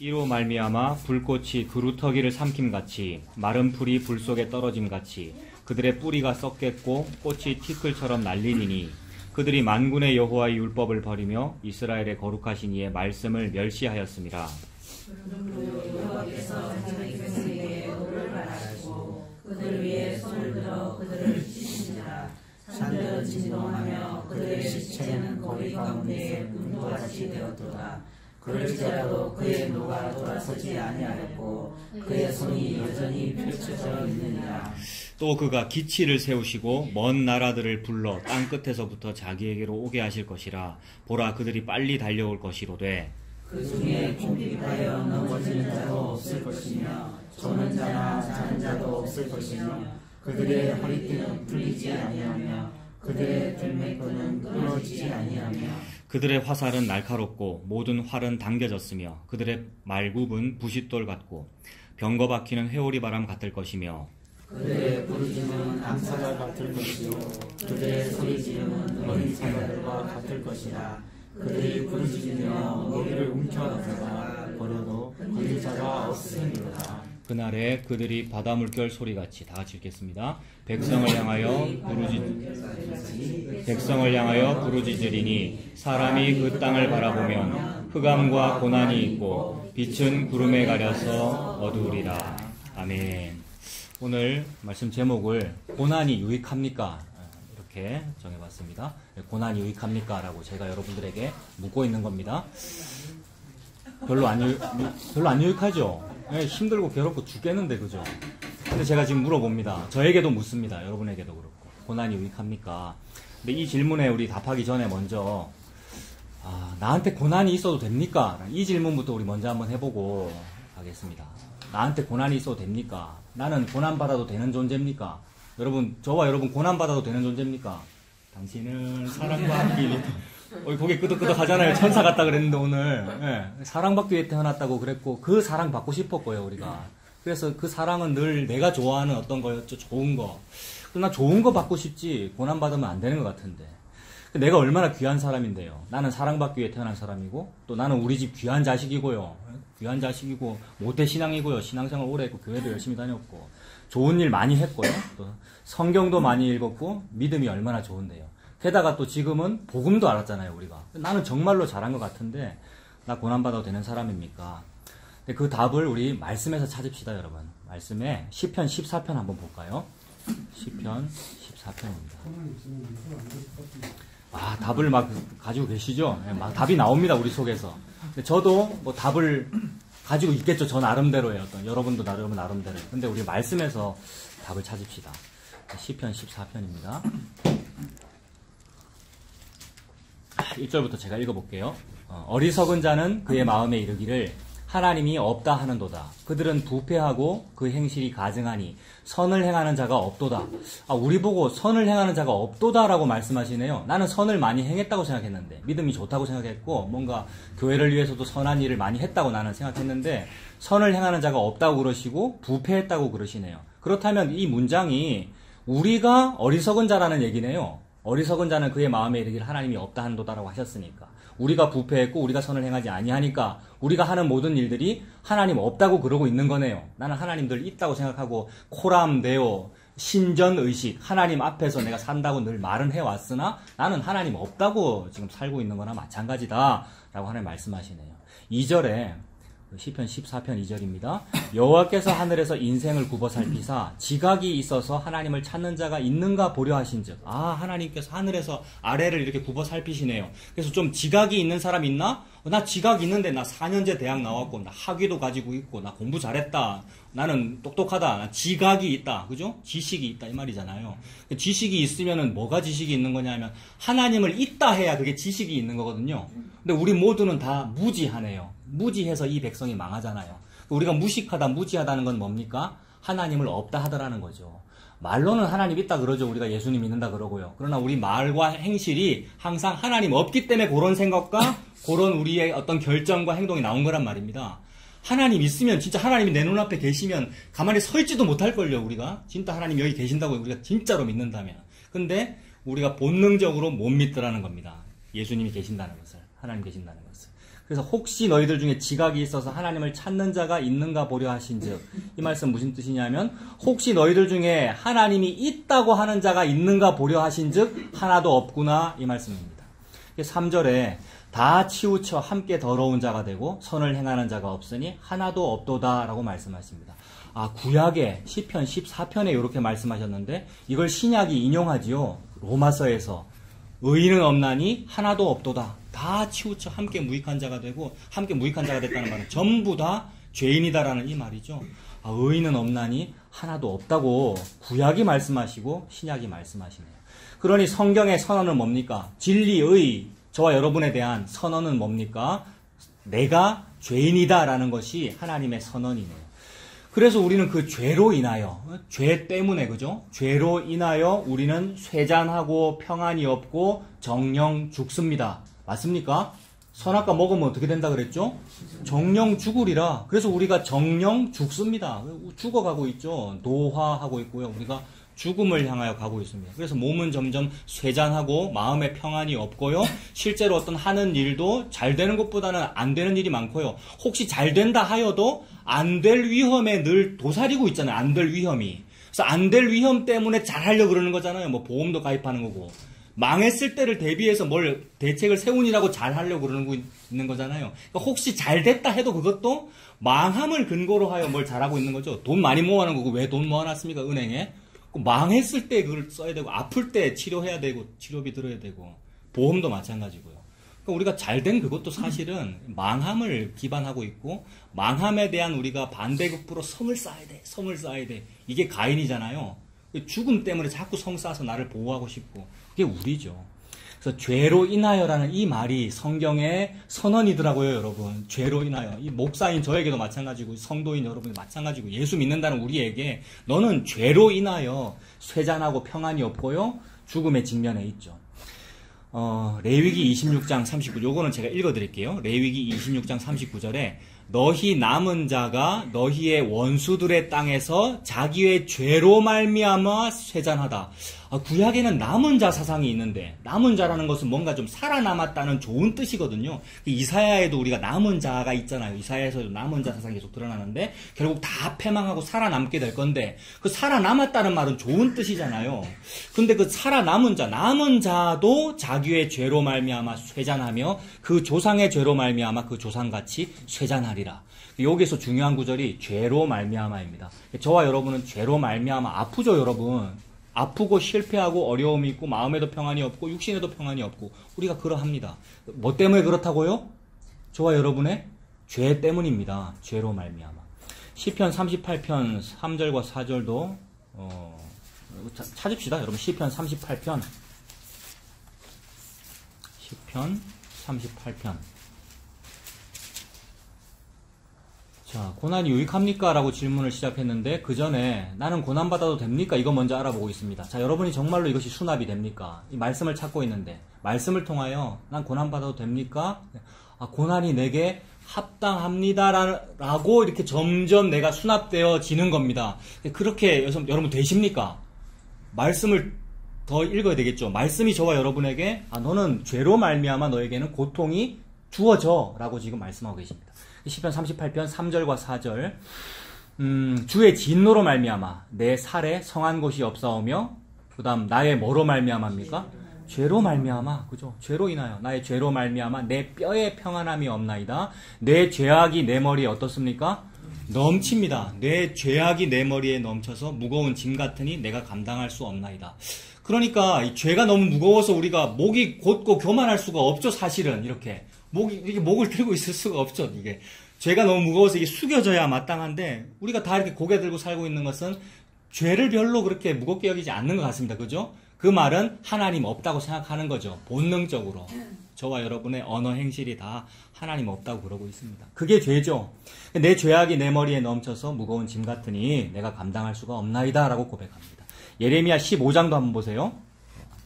이로 말미암아 불꽃이 그루터기를 삼킴같이 마른 풀이 불 속에 떨어짐같이 그들의 뿌리가 썩겠고 꽃이 티끌처럼 날리니니 그들이 만군의 여호와의 율법을 버리며 이스라엘의 거룩하신 이의 말씀을 멸시하였음이라. 여호와께서 자기 백성에게 노를 바라시고 그들 위에 손을 들어 그들을 찢으시니라. 산들은 진동하며 그들의 시체는 거리 가운데에 문도같이 되었도다. 그럴지라도 그의 노가 돌아서지 아니하였고 그의 손이 여전히 펼쳐져 있느니라. 또 그가 기치를 세우시고 먼 나라들을 불러 땅 끝에서부터 자기에게로 오게 하실 것이라. 보라, 그들이 빨리 달려올 것이로되 그 중에 궁핍하여 넘어지는 자도 없을 것이며 조는 자나 자는 자도 없을 것이며 그들의 허리띠는 풀리지 아니하며 그들의 들매끈은 끊어지지 아니하며 그들의 화살은 날카롭고 모든 활은 당겨졌으며 그들의 말굽은 부싯돌 같고 병거 박히는 회오리 바람 같을 것이며 그들의 부르짖음은 암사가 같을 것이요 그들의 소리지름은 어린 사자들과 같을 것이라. 그들이 부르짖으며 먹이를 움켜다가 버려도 건질 자가 없으리로다. 그날에 그들이 바다 물결 소리같이, 다 같이 읽겠습니다. 백성을 향하여 부르짖으리니 사람이 그 땅을 바라보면 흑암과 고난이 있고 빛은 구름에 가려서 어두우리라. 아멘. 오늘 말씀 제목을 고난이 유익합니까? 이렇게 정해봤습니다. 고난이 유익합니까? 라고 제가 여러분들에게 묻고 있는 겁니다. 별로 안 유익하죠? 네, 힘들고 괴롭고 죽겠는데, 그죠? 근데 제가 지금 물어봅니다. 저에게도 묻습니다. 여러분에게도 그렇고. 고난이 유익합니까? 근데 이 질문에 우리 답하기 전에 먼저, 나한테 고난이 있어도 됩니까? 이 질문부터 우리 먼저 한번 해보고 가겠습니다. 나한테 고난이 있어도 됩니까? 나는 고난받아도 되는 존재입니까? 여러분, 저와 여러분 고난받아도 되는 존재입니까? 당신은 사랑받기 고개 끄덕끄덕 하잖아요. 천사 같다 그랬는데 오늘. 네, 사랑받기 위해 태어났다고 그랬고 그 사랑 받고 싶었고요, 우리가. 그래서 그 사랑은 늘 내가 좋아하는 어떤 거였죠. 좋은 거. 나 좋은 거 받고 싶지 고난받으면 안 되는 것 같은데. 내가 얼마나 귀한 사람인데요. 나는 사랑받기 위해 태어난 사람이고 또 나는 우리 집 귀한 자식이고요. 귀한 자식이고 모태신앙이고요. 신앙생활 오래 했고 교회도 열심히 다녔고 좋은 일 많이 했고요. 또 성경도 많이 읽었고 믿음이 얼마나 좋은데요. 게다가 또 지금은 복음도 알았잖아요, 우리가. 나는 정말로 잘한 것 같은데 나 고난받아도 되는 사람입니까? 근데 그 답을 우리 말씀에서 찾읍시다, 여러분. 말씀에 시편 14편 한번 볼까요? 시편 14편입니다. 답을 막 가지고 계시죠? 막 답이 나옵니다, 우리 속에서. 근데 저도 뭐 답을 가지고 있겠죠, 저 나름대로의 어떤, 여러분도 나름대로. 근데 우리 말씀에서 답을 찾읍시다. 시편 14편입니다. 1절부터 제가 읽어볼게요. 어리석은 자는 그의 마음에 이르기를 하나님이 없다 하는도다. 그들은 부패하고 그 행실이 가증하니 선을 행하는 자가 없도다. 우리 보고 선을 행하는 자가 없도다라고 말씀하시네요. 나는 선을 많이 행했다고 생각했는데, 믿음이 좋다고 생각했고 뭔가 교회를 위해서도 선한 일을 많이 했다고 나는 생각했는데 선을 행하는 자가 없다고 그러시고 부패했다고 그러시네요. 그렇다면 이 문장이 우리가 어리석은 자라는 얘기네요. 어리석은 자는 그의 마음에 이르기를 하나님이 없다 한도다라고 하셨으니까, 우리가 부패했고 우리가 선을 행하지 아니하니까 우리가 하는 모든 일들이 하나님 없다고 그러고 있는 거네요. 나는 하나님들 있다고 생각하고 코람 네오 신전의식, 하나님 앞에서 내가 산다고 늘 말은 해왔으나 나는 하나님 없다고 지금 살고 있는 거나 마찬가지다 라고 하나님 말씀하시네요. 2절에 시편 14편 2절입니다. 여호와께서 하늘에서 인생을 굽어 살피사 지각이 있어서 하나님을 찾는 자가 있는가 보려 하신즉. 하나님께서 하늘에서 아래를 이렇게 굽어 살피시네요. 그래서 좀 지각이 있는 사람 있나? 나 지각 있는데 나 4년제 대학 나왔고 나 학위도 가지고 있고 나 공부 잘했다. 나는 똑똑하다. 나 지각이 있다. 그죠? 지식이 있다 이 말이잖아요. 지식이 있으면은 뭐가 지식이 있는 거냐면 하나님을 있다 해야 그게 지식이 있는 거거든요. 근데 우리 모두는 다 무지하네요. 무지해서 이 백성이 망하잖아요. 우리가 무식하다, 무지하다는 건 뭡니까? 하나님을 없다 하더라는 거죠. 말로는 하나님 있다 그러죠. 우리가 예수님 믿는다 그러고요. 그러나 우리 말과 행실이 항상 하나님 없기 때문에 그런 생각과 그런 우리의 어떤 결정과 행동이 나온 거란 말입니다. 하나님 있으면 진짜 하나님이 내 눈앞에 계시면 가만히 서 있지도 못할걸요. 우리가 진짜 하나님 여기 계신다고 우리가 진짜로 믿는다면. 근데 우리가 본능적으로 못 믿더라는 겁니다. 예수님이 계신다는 것을, 하나님 계신다는 것을. 그래서 혹시 너희들 중에 지각이 있어서 하나님을 찾는 자가 있는가 보려 하신즉, 이 말씀 무슨 뜻이냐면 혹시 너희들 중에 하나님이 있다고 하는 자가 있는가 보려 하신즉 하나도 없구나, 이 말씀입니다. 3절에 다 치우쳐 함께 더러운 자가 되고 선을 행하는 자가 없으니 하나도 없도다 라고 말씀하십니다. 구약에 시편 14편에 이렇게 말씀하셨는데 이걸 신약이 인용하지요. 로마서에서 의인은 없나니 하나도 없도다. 다 치우쳐 함께 무익한 자가 되고, 함께 무익한 자가 됐다는 말은 전부 다 죄인이다라는 이 말이죠. 의인은 없나니 하나도 없다고 구약이 말씀하시고 신약이 말씀하시네요. 그러니 성경의 선언은 뭡니까? 진리의 저와 여러분에 대한 선언은 뭡니까? 내가 죄인이다라는 것이 하나님의 선언이네요. 그래서 우리는 그 죄로 인하여, 죄 때문에, 그죠? 죄로 인하여 우리는 쇠잔하고 평안이 없고 정령 죽습니다. 맞습니까? 선악과 먹으면 어떻게 된다 그랬죠? 정령 죽으리라. 그래서 우리가 정령 죽습니다. 죽어가고 있죠. 노화하고 있고요. 우리가 죽음을 향하여 가고 있습니다. 그래서 몸은 점점 쇠잔하고 마음의 평안이 없고요. 실제로 어떤 하는 일도 잘 되는 것보다는 안 되는 일이 많고요. 혹시 잘 된다 하여도 안 될 위험에 늘 도사리고 있잖아요. 안 될 위험이. 그래서 안 될 위험 때문에 잘 하려고 그러는 거잖아요. 뭐 보험도 가입하는 거고. 망했을 때를 대비해서 뭘 대책을 세우니라고 잘 하려고 그러는 있는 거잖아요. 그러니까 혹시 잘 됐다 해도 그것도 망함을 근거로 하여 뭘 잘하고 있는 거죠. 돈 많이 모아놓은 거고 왜 돈 모아놨습니까? 은행에. 망했을 때 그걸 써야 되고, 아플 때 치료해야 되고, 치료비 들어야 되고, 보험도 마찬가지고요. 그러니까 우리가 잘된 그것도 사실은 망함을 기반하고 있고, 망함에 대한 우리가 반대급부로 성을 쌓아야 돼, 성을 쌓아야 돼. 이게 가인이잖아요. 죽음 때문에 자꾸 성 쌓아서 나를 보호하고 싶고, 그게 우리죠. 그래서 죄로 인하여라는 이 말이 성경의 선언이더라고요, 여러분. 죄로 인하여. 이 목사인 저에게도 마찬가지고, 성도인 여러분이 마찬가지고, 예수 믿는다는 우리에게 너는 죄로 인하여 쇠잔하고 평안이 없고요, 죽음의 직면에 있죠. 레위기 26장 39, 요거는 제가 읽어드릴게요. 레위기 26장 39절에 너희 남은 자가 너희의 원수들의 땅에서 자기의 죄로 말미암아 쇠잔하다. 구약에는 남은 자 사상이 있는데, 남은 자라는 것은 뭔가 좀 살아남았다는 좋은 뜻이거든요. 이사야에도 우리가 남은 자가 있잖아요. 이사야에서도 남은 자 사상이 계속 드러나는데 결국 다 패망하고 살아남게 될 건데, 그 살아남았다는 말은 좋은 뜻이잖아요. 근데 그 살아남은 자, 남은 자도 자기의 죄로 말미암아 쇠잔하며 그 조상의 죄로 말미암아 그 조상같이 쇠잔하리라. 여기서 중요한 구절이 죄로 말미암아입니다. 저와 여러분은 죄로 말미암아 아프죠, 여러분. 아프고 실패하고 어려움이 있고 마음에도 평안이 없고 육신에도 평안이 없고 우리가 그러합니다. 뭐 때문에 그렇다고요? 저와 여러분의 죄 때문입니다. 죄로 말미암아. 시편 38편 3절과 4절도 찾읍시다. 여러분 시편 38편 38편. 자, 고난이 유익합니까? 라고 질문을 시작했는데 그 전에 나는 고난받아도 됩니까? 이거 먼저 알아보고 있습니다. 자, 여러분이 정말로 이것이 수납이 됩니까? 이 말씀을 찾고 있는데 말씀을 통하여 난 고난받아도 됩니까? 고난이 내게 합당합니다 라고 이렇게 점점 내가 수납되어지는 겁니다. 그렇게 여러분 되십니까? 말씀을 더 읽어야 되겠죠. 말씀이 저와 여러분에게 너는 죄로 말미암아 너에게는 고통이 주어져 라고 지금 말씀하고 계십니다. 시편 38편 3절과 4절. 주의 진노로 말미암아 내 살에 성한 곳이 없사오며, 그 다음 나의 뭐로 말미암아입니까? 죄로 말미암아. 그죠? 죄로 인하여 나의 죄로 말미암아 내 뼈에 평안함이 없나이다. 내 죄악이 내 머리에 어떻습니까? 넘칩니다. 내 죄악이 내 머리에 넘쳐서 무거운 짐 같으니 내가 감당할 수 없나이다. 그러니까 이 죄가 너무 무거워서 우리가 목이 곧고 교만할 수가 없죠. 사실은 이렇게 목을 들고 있을 수가 없죠. 이게 죄가 너무 무거워서 이게 숙여져야 마땅한데 우리가 다 이렇게 고개 들고 살고 있는 것은 죄를 별로 그렇게 무겁게 여기지 않는 것 같습니다. 그죠? 그 말은 하나님 없다고 생각하는 거죠. 본능적으로. 저와 여러분의 언어 행실이 다 하나님 없다고 그러고 있습니다. 그게 죄죠. 내 죄악이 내 머리에 넘쳐서 무거운 짐 같으니 내가 감당할 수가 없나이다 라고 고백합니다. 예레미야 15장도 한번 보세요.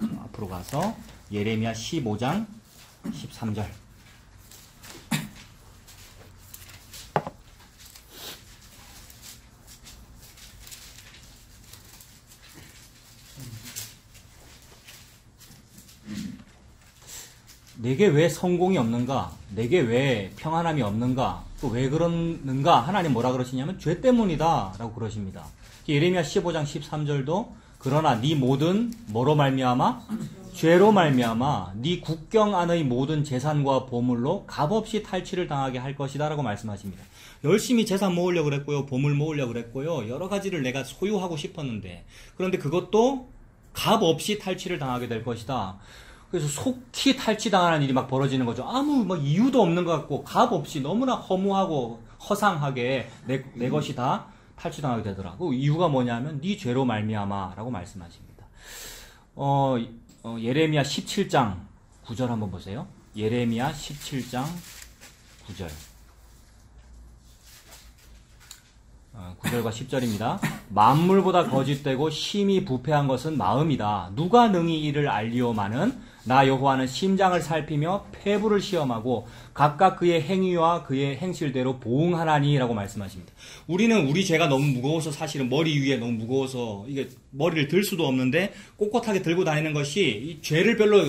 앞으로 가서 예레미야 15장 13절. 내게 왜 성공이 없는가? 내게 왜 평안함이 없는가? 또 왜 그러는가? 하나님 뭐라 그러시냐면 죄 때문이다 라고 그러십니다. 예레미야 15장 13절도 그러나 네 모든 뭐로 말미암아? 죄로 말미암아 네 국경 안의 모든 재산과 보물로 값없이 탈취를 당하게 할 것이다 라고 말씀하십니다. 열심히 재산 모으려고 그랬고요. 보물 모으려고 그랬고요. 여러 가지를 내가 소유하고 싶었는데 그런데 그것도 값없이 탈취를 당하게 될 것이다. 그래서 속히 탈취당하는 일이 막 벌어지는 거죠. 아무 뭐 이유도 없는 것 같고 값없이 너무나 허무하고 허상하게 내 것이 다 탈취당하게 되더라. 그 이유가 뭐냐면 네 죄로 말미암아 라고 말씀하십니다. 예레미야 17장 9절 한번 보세요. 예레미야 17장 9절 9절과 10절입니다. 만물보다 거짓되고 심히 부패한 것은 마음이다. 누가 능히 이를 알리오마는 나 여호와는 심장을 살피며 폐부를 시험하고 각각 그의 행위와 그의 행실대로 보응하나니 라고 말씀하십니다. 우리는 우리 죄가 너무 무거워서 사실은 머리 위에 너무 무거워서 이게 머리를 들 수도 없는데 꼿꼿하게 들고 다니는 것이 이 죄를 별로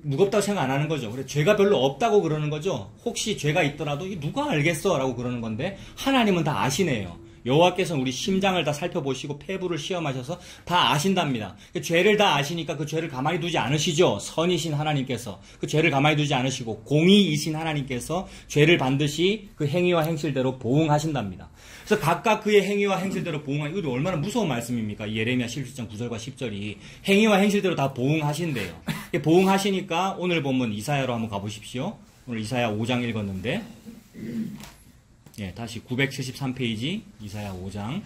무겁다고 생각 안 하는 거죠. 그래 죄가 별로 없다고 그러는 거죠. 혹시 죄가 있더라도 누가 알겠어 라고 그러는 건데 하나님은 다 아시네요. 여호와께서는 우리 심장을 다 살펴보시고 폐부를 시험하셔서 다 아신답니다. 그 죄를 다 아시니까 그 죄를 가만히 두지 않으시죠. 선이신 하나님께서 그 죄를 가만히 두지 않으시고 공의이신 하나님께서 죄를 반드시 그 행위와 행실대로 보응하신답니다. 그래서 각각 그의 행위와 행실대로 보응하는 이거 얼마나 무서운 말씀입니까? 예레미야 17장 9절과 10절이 행위와 행실대로 다 보응하신대요. 보응하시니까 오늘 본문 이사야로 한번 가보십시오. 오늘 이사야 5장 읽었는데 다시 973페이지 이사야 5장.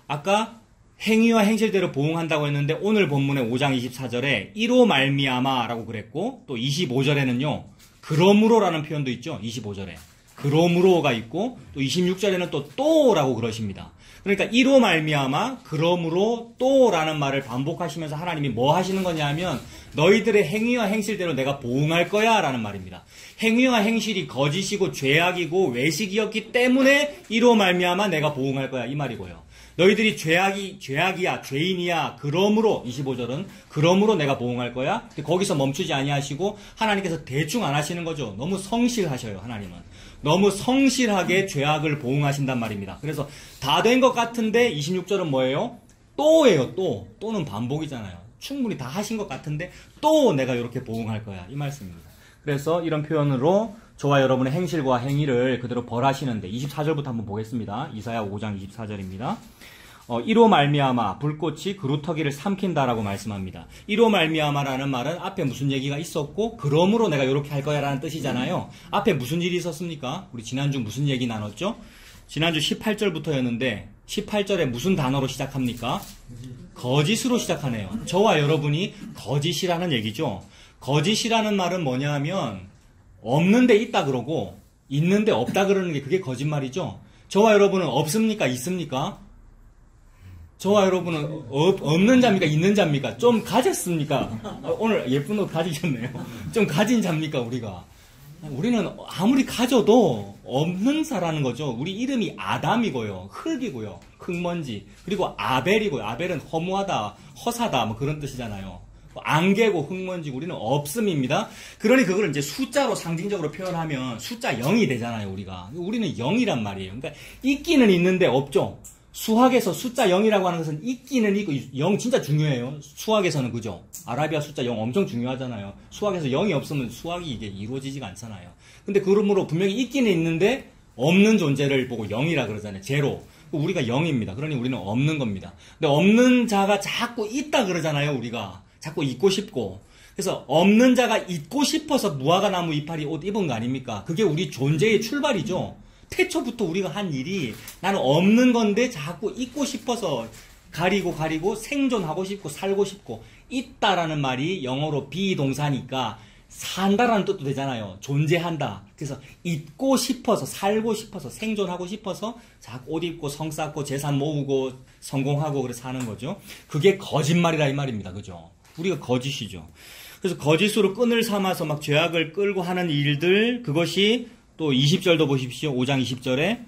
아까 행위와 행실대로 보응한다고 했는데 오늘 본문의 5장 24절에 이로 말미암아라고 그랬고 또 25절에는요. 그러므로라는 표현도 있죠. 25절에. 그러므로가 있고 또 26절에는 또라고 그러십니다. 그러니까 이로 말미암아 그러므로 또라는 말을 반복하시면서 하나님이 뭐 하시는 거냐면 너희들의 행위와 행실대로 내가 보응할 거야 라는 말입니다. 행위와 행실이 거짓이고 죄악이고 외식이었기 때문에 이로 말미암아 내가 보응할 거야 이 말이고요. 너희들이 죄악이야 죄인이야 그러므로 25절은 그러므로 내가 보응할 거야. 거기서 멈추지 아니하시고 하나님께서 대충 안 하시는 거죠. 너무 성실하셔요. 하나님은 너무 성실하게 죄악을 보응하신단 말입니다. 그래서 다 된 것 같은데 26절은 뭐예요? 또예요. 또는 반복이잖아요. 충분히 다 하신 것 같은데 또 내가 이렇게 보응할 거야 이 말씀입니다. 그래서 이런 표현으로 저와 여러분의 행실과 행위를 그대로 벌하시는데 24절부터 한번 보겠습니다. 이사야 5장 24절입니다. 이로 말미암아 불꽃이 그루터기를 삼킨다라고 말씀합니다. 이로 말미암아라는 말은 앞에 무슨 얘기가 있었고 그러므로 내가 이렇게 할 거야 라는 뜻이잖아요. 앞에 무슨 일이 있었습니까? 우리 지난주 무슨 얘기 나눴죠? 지난주 18절부터였는데 18절에 무슨 단어로 시작합니까? 거짓으로 시작하네요. 저와 여러분이 거짓이라는 얘기죠. 거짓이라는 말은 뭐냐 하면 없는데 있다 그러고 있는데 없다 그러는 게 그게 거짓말이죠. 저와 여러분은 없습니까? 있습니까? 저와 여러분은 없는 자입니까? 있는 자입니까? 좀 가졌습니까? 오늘 예쁜 옷 가지셨네요. 좀 가진 자입니까? 우리는 아무리 가져도 없는 자라는 거죠. 우리 이름이 아담이고요. 흙이고요. 흙먼지. 그리고 아벨이고요. 아벨은 허무하다, 허사다 뭐 그런 뜻이잖아요. 안개고 흙먼지고 우리는 없음입니다. 그러니 그걸 이제 숫자로 상징적으로 표현하면 숫자 0이 되잖아요. 우리는 0이란 말이에요. 그러니까 있기는 있는데 없죠. 수학에서 숫자 0이라고 하는 것은 있기는 있고 0 진짜 중요해요. 수학에서는 그죠? 아라비아 숫자 0 엄청 중요하잖아요. 수학에서 0이 없으면 수학이 이게 이루어지지가 않잖아요. 근데 그러므로 분명히 있기는 있는데 없는 존재를 보고 0이라 그러잖아요. 제로. 우리가 0입니다. 그러니 우리는 없는 겁니다. 근데 없는 자가 자꾸 있다 그러잖아요. 우리가 자꾸 있고 싶고. 그래서 없는 자가 있고 싶어서 무화과 나무 이파리 옷 입은 거 아닙니까? 그게 우리 존재의 출발이죠. 태초부터 우리가 한 일이 나는 없는 건데 자꾸 있고 싶어서 가리고 생존하고 싶고 살고 싶고 있다라는 말이 영어로 비동사니까 산다라는 뜻도 되잖아요. 존재한다. 그래서 있고 싶어서 살고 싶어서 생존하고 싶어서 자꾸 옷 입고 성 쌓고 재산 모으고 성공하고 그래서 사는 거죠. 그게 거짓말이라 이 말입니다. 그죠? 우리가 거짓이죠. 그래서 거짓으로 끈을 삼아서 막 죄악을 끌고 하는 일들 그것이 또 20절도 보십시오. 5장 20절에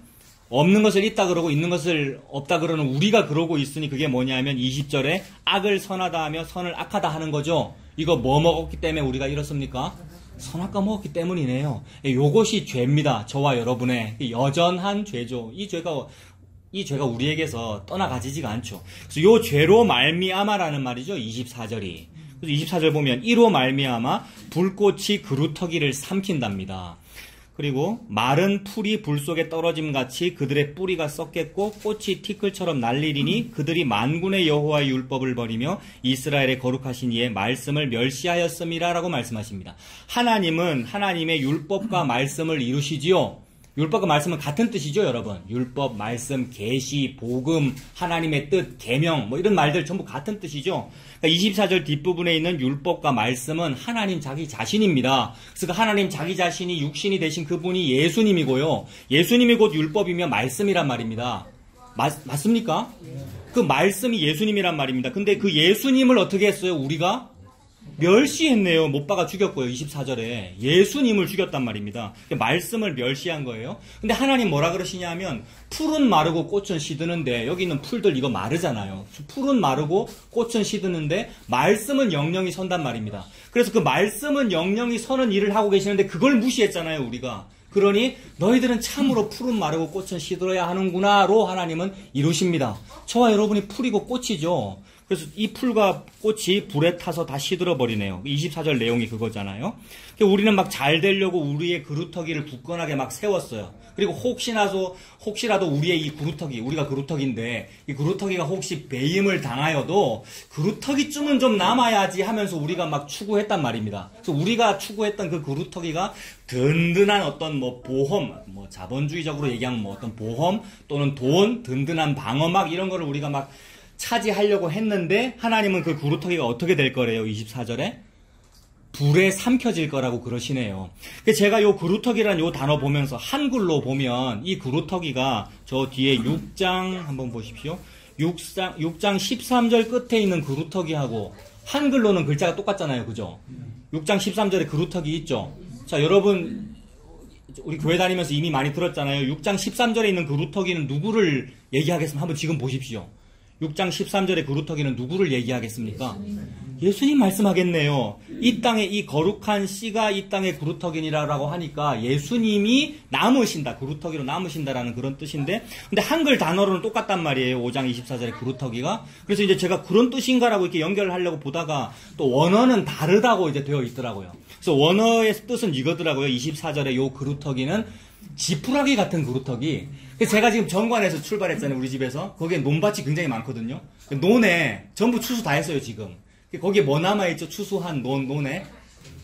없는 것을 있다 그러고 있는 것을 없다 그러는 우리가 그러고 있으니 그게 뭐냐면 20절에 악을 선하다 하며 선을 악하다 하는 거죠. 이거 뭐 먹었기 때문에 우리가 이렇습니까? 선악과 먹었기 때문이네요. 요것이 죄입니다. 저와 여러분의 여전한 죄죠. 이 죄가 우리에게서 떠나가지지가 않죠. 그래서 요 죄로 말미암아라는 말이죠. 24절이. 그래서 24절 보면 이로 말미암아 불꽃이 그루터기를 삼킨답니다. 그리고 마른 풀이 불 속에 떨어짐 같이 그들의 뿌리가 썩겠고 꽃이 티끌처럼 날리리니 그들이 만군의 여호와의 율법을 버리며 이스라엘의 거룩하신 이의 말씀을 멸시하였음이라 라고 말씀하십니다. 하나님은 하나님의 율법과 말씀을 이루시지요. 율법과 말씀은 같은 뜻이죠, 여러분. 율법, 말씀, 계시, 복음, 하나님의 뜻, 계명 뭐 이런 말들 전부 같은 뜻이죠. 그러니까 24절 뒷부분에 있는 율법과 말씀은 하나님 자기 자신입니다. 그래서 그 하나님 자기 자신이 육신이 되신 그분이 예수님이고요. 예수님이 곧 율법이며 말씀이란 말입니다. 맞습니까? 그 말씀이 예수님이란 말입니다. 근데 그 예수님을 어떻게 했어요? 우리가 멸시했네요. 못 박아 죽였고요. 24절에 예수님을 죽였단 말입니다. 말씀을 멸시한 거예요. 근데 하나님 뭐라 그러시냐 하면 풀은 마르고 꽃은 시드는데, 여기 있는 풀들 이거 마르잖아요. 풀은 마르고 꽃은 시드는데 말씀은 영영이 선단 말입니다. 그래서 그 말씀은 영영이 서는 일을 하고 계시는데 그걸 무시했잖아요, 우리가. 그러니 너희들은 참으로 풀은 마르고 꽃은 시들어야 하는구나로 하나님은 이루십니다. 저와 여러분이 풀이고 꽃이죠. 그래서 이 풀과 꽃이 불에 타서 다 시들어 버리네요. 24절 내용이 그거잖아요. 우리는 막 잘 되려고 우리의 그루터기를 굳건하게 막 세웠어요. 그리고 혹시라도 우리의 이 그루터기, 우리가 그루터기인데 이 그루터기가 혹시 배임을 당하여도 그루터기쯤은 좀 남아야지 하면서 우리가 막 추구했단 말입니다. 그래서 우리가 추구했던 그 그루터기가 든든한 어떤 뭐 보험, 뭐 자본주의적으로 얘기하면 뭐 어떤 보험 또는 돈, 든든한 방어막 이런 거를 우리가 막 차지하려고 했는데 하나님은 그 그루터기가 어떻게 될 거래요? 24절에 불에 삼켜질 거라고 그러시네요. 제가 요 그루터기라는 요 단어 보면서 한글로 보면 이 그루터기가 저 뒤에 6장 한번 보십시오. 6장 13절 끝에 있는 그루터기하고 한글로는 글자가 똑같잖아요. 그죠? 6장 13절에 그루터기 있죠? 자, 여러분 우리 교회 다니면서 이미 많이 들었잖아요. 6장 13절에 있는 그루터기는 누구를 얘기하겠습니까? 한번 지금 보십시오. 6장 13절의 그루터기는 누구를 얘기하겠습니까? 예수님 말씀하겠네요. 이 땅에 이 거룩한 씨가 이 땅의 그루터기니라고 하니까 예수님이 남으신다. 그루터기로 남으신다라는 그런 뜻인데, 근데 한글 단어로는 똑같단 말이에요. 5장 24절의 그루터기가. 그래서 이제 제가 그런 뜻인가라고 이렇게 연결을 하려고 보다가 또 원어는 다르다고 이제 되어 있더라고요. 그래서 원어의 뜻은 이거더라고요. 24절의 요 그루터기는 지푸라기 같은 그루터기. 제가 지금 정관에서 출발했잖아요. 우리 집에서. 거기에 논밭이 굉장히 많거든요. 논에 전부 추수 다 했어요. 지금. 거기에 뭐 남아있죠? 추수한 논에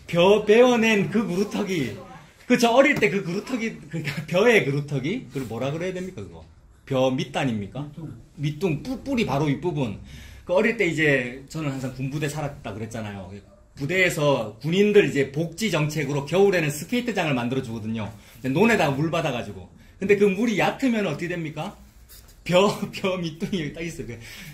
베어낸 그 그루터기. 저 어릴 때 그 그루터기, 벼의 그루터기? 그걸 뭐라 그래야 됩니까? 그거 벼 밑단입니까? 밑둥 뿌리 바로 윗부분. 어릴 때 이제 저는 항상 군부대 살았다 그랬잖아요. 부대에서 군인들 이제 복지 정책으로 겨울에는 스케이트장을 만들어 주거든요. 논에다가 물 받아가지고. 근데 그 물이 얕으면 어떻게 됩니까? 벼 밑둥이 여기 딱 있어요.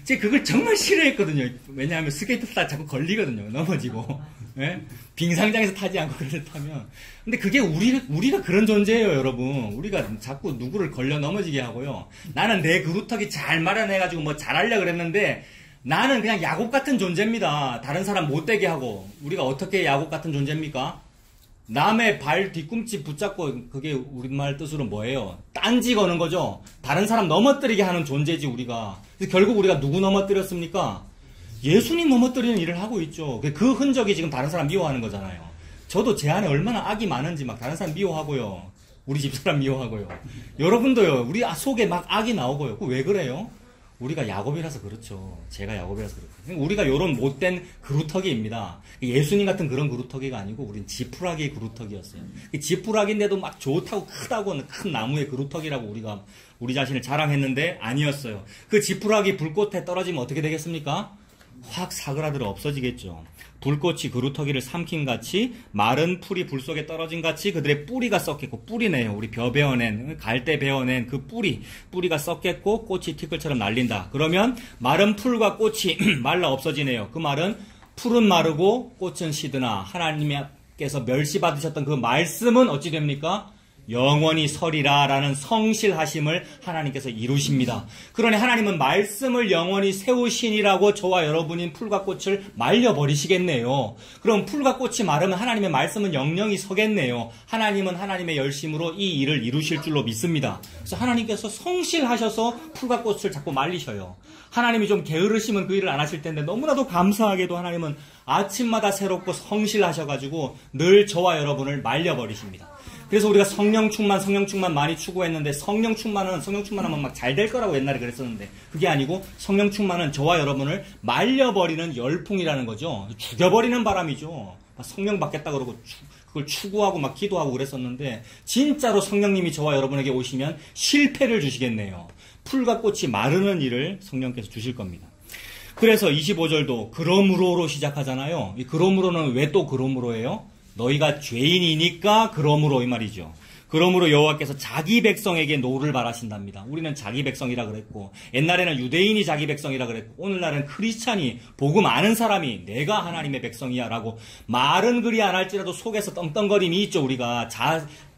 제가 그걸 정말 싫어했거든요. 왜냐하면 스케이트 타다 자꾸 걸리거든요. 넘어지고. 예? 빙상장에서 타지 않고 그걸 타면. 근데 그게 우리가 그런 존재예요, 여러분. 우리가 자꾸 누구를 걸려 넘어지게 하고요. 나는 내 그루터기 잘 마련해가지고 뭐 잘하려고 그랬는데 나는 그냥 야곱 같은 존재입니다. 다른 사람 못되게 하고. 우리가 어떻게 야곱 같은 존재입니까? 남의 발 뒤꿈치 붙잡고, 그게 우리말 뜻으로 뭐예요? 딴지 거는 거죠? 다른 사람 넘어뜨리게 하는 존재지, 우리가. 그래서 결국 우리가 누구 넘어뜨렸습니까? 예수님 넘어뜨리는 일을 하고 있죠. 그 흔적이 지금 다른 사람 미워하는 거잖아요. 저도 제 안에 얼마나 악이 많은지 막 다른 사람 미워하고요. 우리 집사람 미워하고요. 여러분도요, 우리 속에 막 악이 나오고요. 그거 왜 그래요? 우리가 야곱이라서 그렇죠. 제가 야곱이라서 그렇죠. 우리가 요런 못된 그루터기입니다. 예수님 같은 그런 그루터기가 아니고 우린 지푸라기의 그루터기였어요. 지푸라기인데도 막 좋다고 크다고 큰 나무의 그루터기라고 우리가 우리 자신을 자랑했는데 아니었어요. 그 지푸라기 불꽃에 떨어지면 어떻게 되겠습니까? 확 사그라들어 없어지겠죠. 불꽃이 그루터기를 삼킨 같이 마른 풀이 불 속에 떨어진 같이 그들의 뿌리가 썩겠고, 뿌리네요. 우리 벼 베어낸, 갈대 베어낸 그 뿌리가 썩겠고 꽃이 티끌처럼 날린다. 그러면 마른 풀과 꽃이 말라 없어지네요. 그 말은 풀은 마르고 꽃은 시드나 하나님께서 멸시받으셨던 그 말씀은 어찌 됩니까? 영원히 서리라 라는 성실하심을 하나님께서 이루십니다. 그러니 하나님은 말씀을 영원히 세우시니라고 저와 여러분인 풀과 꽃을 말려버리시겠네요. 그럼 풀과 꽃이 마르면 하나님의 말씀은 영영이 서겠네요. 하나님은 하나님의 열심으로 이 일을 이루실 줄로 믿습니다. 그래서 하나님께서 성실하셔서 풀과 꽃을 자꾸 말리셔요. 하나님이 좀 게으르시면 그 일을 안 하실 텐데 너무나도 감사하게도 하나님은 아침마다 새롭고 성실하셔가지고 늘 저와 여러분을 말려버리십니다. 그래서 우리가 성령 충만 많이 추구했는데 성령 충만하면 막 잘 될 거라고 옛날에 그랬었는데 그게 아니고 성령 충만은 저와 여러분을 말려버리는 열풍이라는 거죠. 죽여버리는 바람이죠. 성령 받겠다 그러고 그걸 추구하고 막 기도하고 그랬었는데 진짜로 성령님이 저와 여러분에게 오시면 실패를 주시겠네요. 풀과 꽃이 마르는 일을 성령께서 주실 겁니다. 그래서 25절도 그러므로로 시작하잖아요. 이 그러므로는 왜 또 그러므로예요? 너희가 죄인이니까 그러므로 이 말이죠. 그러므로 여호와께서 자기 백성에게 노를 바라신답니다. 우리는 자기 백성이라 그랬고 옛날에는 유대인이 자기 백성이라 그랬고 오늘날은 크리스찬이 복음 아는 사람이 내가 하나님의 백성이야 라고 말은 그리 안 할지라도 속에서 떵떵거림이 있죠. 우리가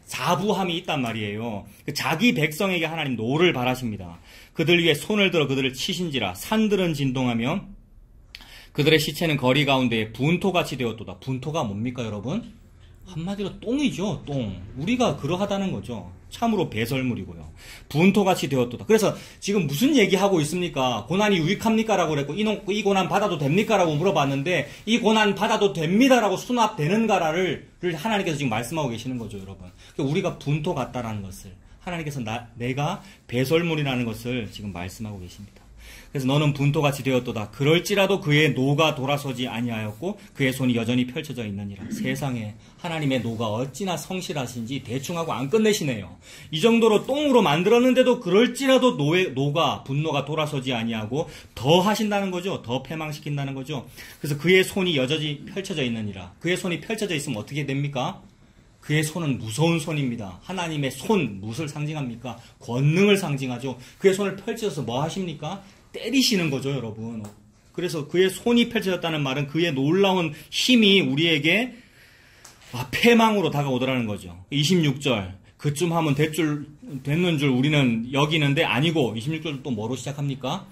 자부함이 있단 말이에요. 자기 백성에게 하나님 노를 바라십니다. 그들 위에 손을 들어 그들을 치신지라 산들은 진동하며 그들의 시체는 거리 가운데에 분토같이 되었도다. 분토가 뭡니까 여러분? 한마디로 똥이죠. 똥. 우리가 그러하다는 거죠. 참으로 배설물이고요. 분토같이 되었도다. 그래서 지금 무슨 얘기하고 있습니까? 고난이 유익합니까? 라고 그랬고 이 고난 받아도 됩니까? 라고 물어봤는데 이 고난 받아도 됩니다. 라고 수납되는가를 하나님께서 지금 말씀하고 계시는 거죠. 여러분. 우리가 분토 같다라는 것을 하나님께서 내가 배설물이라는 것을 지금 말씀하고 계십니다. 그래서 너는 분토같이 되었도다. 그럴지라도 그의 노가 돌아서지 아니하였고 그의 손이 여전히 펼쳐져 있느니라. 세상에 하나님의 노가 어찌나 성실하신지 대충하고 안 끝내시네요. 이 정도로 똥으로 만들었는데도 그럴지라도 노가 분노가 돌아서지 아니하고 더 하신다는 거죠. 더 패망시킨다는 거죠. 그래서 그의 손이 여전히 펼쳐져 있느니라. 그의 손이 펼쳐져 있으면 어떻게 됩니까? 그의 손은 무서운 손입니다. 하나님의 손, 무엇을 상징합니까? 권능을 상징하죠. 그의 손을 펼쳐서 뭐 하십니까? 때리시는 거죠, 여러분. 그래서 그의 손이 펼쳐졌다는 말은 그의 놀라운 힘이 우리에게 패망으로 다가오더라는 거죠. 26절. 그쯤 하면 됐는 줄 우리는 여기는데 아니고 26절 또 뭐로 시작합니까?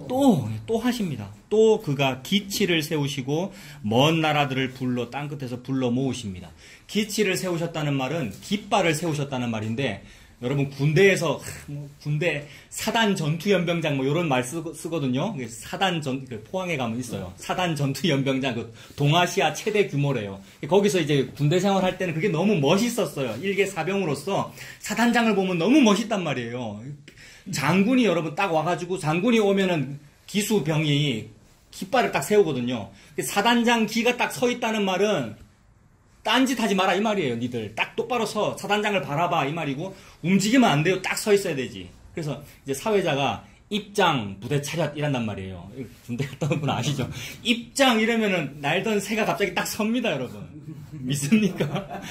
또 하십니다. 또 그가 기치를 세우시고 먼 나라들을 땅끝에서 불러 모으십니다. 기치를 세우셨다는 말은 깃발을 세우셨다는 말인데 여러분 군대에서 군대 사단 전투 연병장 뭐 이런 말 쓰거든요. 포항에 가면 있어요. 사단 전투 연병장 동아시아 최대 규모래요. 거기서 이제 군대 생활할 때는 그게 너무 멋있었어요. 일개 사병으로서 사단장을 보면 너무 멋있단 말이에요. 장군이 여러분 딱 와가지고 장군이 오면은 기수병이 깃발을 딱 세우거든요. 사단장 기가 딱 서 있다는 말은 딴짓 하지 마라 이 말이에요. 니들 딱 똑바로 서 사단장을 바라봐 이 말이고 움직이면 안 돼요. 딱 서 있어야 되지. 그래서 이제 사회자가 입장 부대 차렷 이란단 말이에요. 군대 갔다 온 분 아시죠? 입장 이러면은 날던 새가 갑자기 딱 섭니다, 여러분. 믿습니까?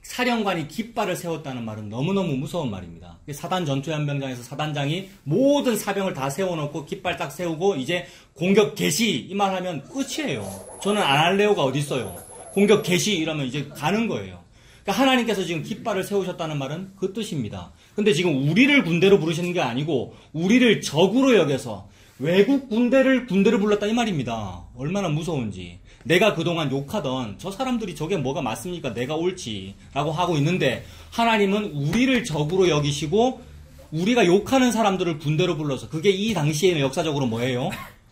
사령관이 깃발을 세웠다는 말은 너무너무 무서운 말입니다. 사단 전투연병장에서 사단장이 모든 사병을 다 세워놓고 깃발 딱 세우고 이제 공격 개시 이 말하면 끝이에요. 저는 안 할래요가 어디 있어요. 공격 개시 이러면 이제 가는 거예요. 그러니까 하나님께서 지금 깃발을 세우셨다는 말은 그 뜻입니다. 근데 지금 우리를 군대로 부르시는 게 아니고 우리를 적으로 여겨서 외국 군대를 불렀다 이 말입니다. 얼마나 무서운지. 내가 그동안 욕하던 저 사람들이 저게 뭐가 맞습니까? 내가 옳지라고 하고 있는데 하나님은 우리를 적으로 여기시고 우리가 욕하는 사람들을 군대로 불러서 그게 이 당시에는 역사적으로 뭐예요?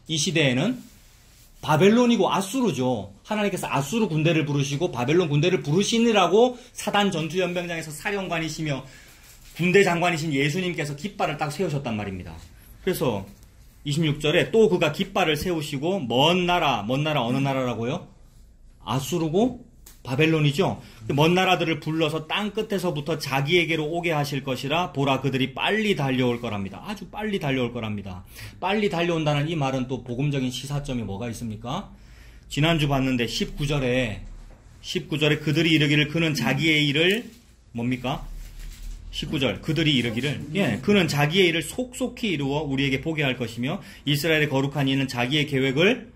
이 시대에는 바벨론이고 아수르죠. 하나님께서 아수르 군대를 부르시고 바벨론 군대를 부르시느라고 사단 전투연병장에서 사령관이시며 군대 장관이신 예수님께서 깃발을 딱 세우셨단 말입니다. 그래서 26절에 또 그가 깃발을 세우시고 먼 나라 어느 나라라고요? 아수르고 바벨론이죠. 먼 나라들을 불러서 땅 끝에서부터 자기에게로 오게 하실 것이라 보라 그들이 빨리 달려올 거랍니다. 아주 빨리 달려올 거랍니다. 빨리 달려온다는 이 말은 또 복음적인 시사점이 뭐가 있습니까? 지난주 봤는데 19절에 그들이 이르기를 그는 자기의 일을 뭡니까? 19절 그들이 이르기를 그는 자기의 일을 속속히 이루어 우리에게 보게 할 것이며 이스라엘의 거룩한 이는 자기의 계획을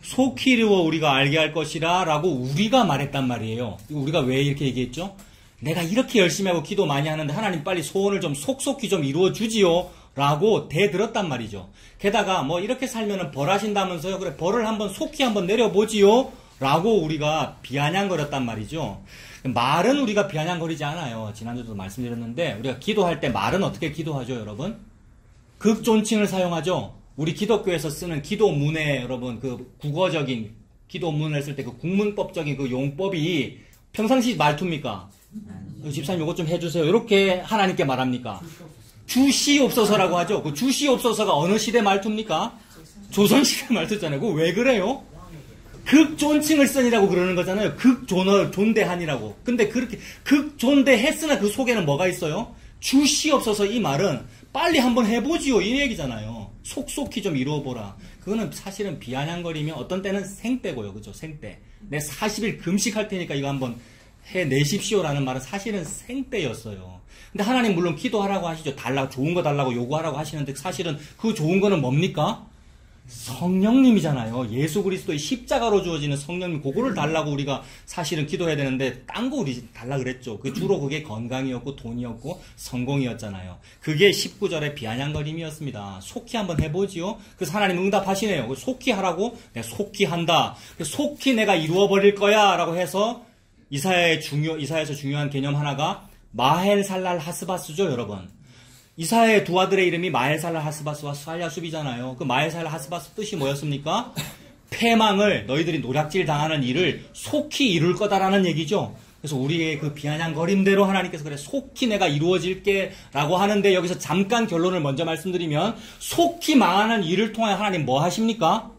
속히 이루어 우리가 알게 할 것이라 라고 우리가 말했단 말이에요. 우리가 왜 이렇게 얘기했죠? 내가 이렇게 열심히 하고 기도 많이 하는데 하나님 빨리 소원을 좀 속속히 좀 이루어 주지요 라고 대들었단 말이죠. 게다가 뭐 이렇게 살면은 벌하신다면서요. 그래 벌을 한번 속히 한번 내려보지요 라고 우리가 비아냥거렸단 말이죠. 말은 우리가 비아냥거리지 않아요. 지난주도 말씀드렸는데 우리가 기도할 때 말은 어떻게 기도하죠, 여러분? 극존칭을 사용하죠. 우리 기독교에서 쓰는 기도문에 여러분 그 국어적인 기도문을 쓸 때 그 국문법적인 그 용법이 평상시 말투입니까? 집사님 이것 좀 해주세요. 이렇게 하나님께 말합니까? 주시옵소서라고 하죠. 그 주시옵소서가 어느 시대 말투입니까? 조선시대 말투잖아요. 그거 왜 그래요? 극존칭을 쓰니라고 그러는 거잖아요. 존대하니라고. 근데 그렇게 극존대했으나 그 속에는 뭐가 있어요? 주시옵소서 이 말은 빨리 한번 해보지요 이 얘기잖아요. 속속히 좀 이루어보라. 그거는 사실은 비아냥거리면 어떤 때는 생떼고요. 그죠? 생떼. 내 40일 금식할 테니까 이거 한번 해내십시오라는 말은 사실은 생떼였어요. 근데 하나님 물론 기도하라고 하시죠. 좋은 거 달라고 요구하라고 하시는데 사실은 그 좋은 거는 뭡니까? 성령님이잖아요. 예수 그리스도의 십자가로 주어지는 성령님, 그거를 달라고 우리가 사실은 기도해야 되는데 딴 거 우리 달라 그랬죠. 주로 그게 건강이었고 돈이었고 성공이었잖아요. 그게 19절의 비아냥거림이었습니다. 속히 한번 해보지요. 그래서 하나님 응답하시네요. 속히 하라고? 내가 속히 한다. 속히 내가 이루어버릴 거야 라고 해서 이사야에서 중요한 개념 하나가 마헬살랄 하스바스죠, 여러분. 이사야의 두 아들의 이름이 마헬살랄 하스바스와 살야숲이잖아요. 그 마헬살랄 하스바스 뜻이 뭐였습니까? 패망을, 너희들이 노략질 당하는 일을 속히 이룰 거다라는 얘기죠. 그래서 우리의 그 비아냥거림대로 하나님께서 그래 속히 내가 이루어질게 라고 하는데 여기서 잠깐 결론을 먼저 말씀드리면 속히 망하는 일을 통하여 하나님 뭐 하십니까?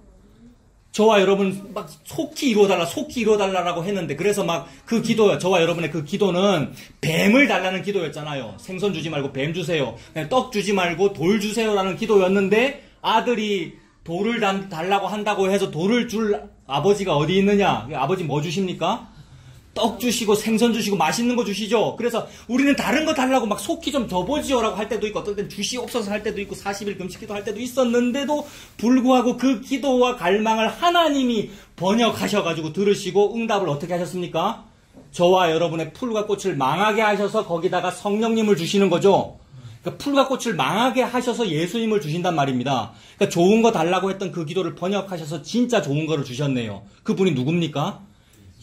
저와 여러분 막 속히 이루어달라라고 했는데 그래서 막 그 기도, 저와 여러분의 그 기도는 뱀을 달라는 기도였잖아요. 생선 주지 말고 뱀 주세요. 떡 주지 말고 돌 주세요라는 기도였는데 아들이 돌을 달라고 한다고 해서 돌을 줄 아버지가 어디 있느냐? 아버지 뭐 주십니까? 떡 주시고 생선 주시고 맛있는 거 주시죠. 그래서 우리는 다른 거 달라고 막 속히 좀 줘보지요라고 할 때도 있고 어떤 때는 주시옵소서 할 때도 있고 40일 금식기도 할 때도 있었는데도 불구하고 그 기도와 갈망을 하나님이 번역하셔가지고 들으시고 응답을 어떻게 하셨습니까? 저와 여러분의 풀과 꽃을 망하게 하셔서 거기다가 성령님을 주시는 거죠. 그러니까 풀과 꽃을 망하게 하셔서 예수님을 주신단 말입니다. 그러니까 좋은 거 달라고 했던 그 기도를 번역하셔서 진짜 좋은 거를 주셨네요. 그분이 누굽니까?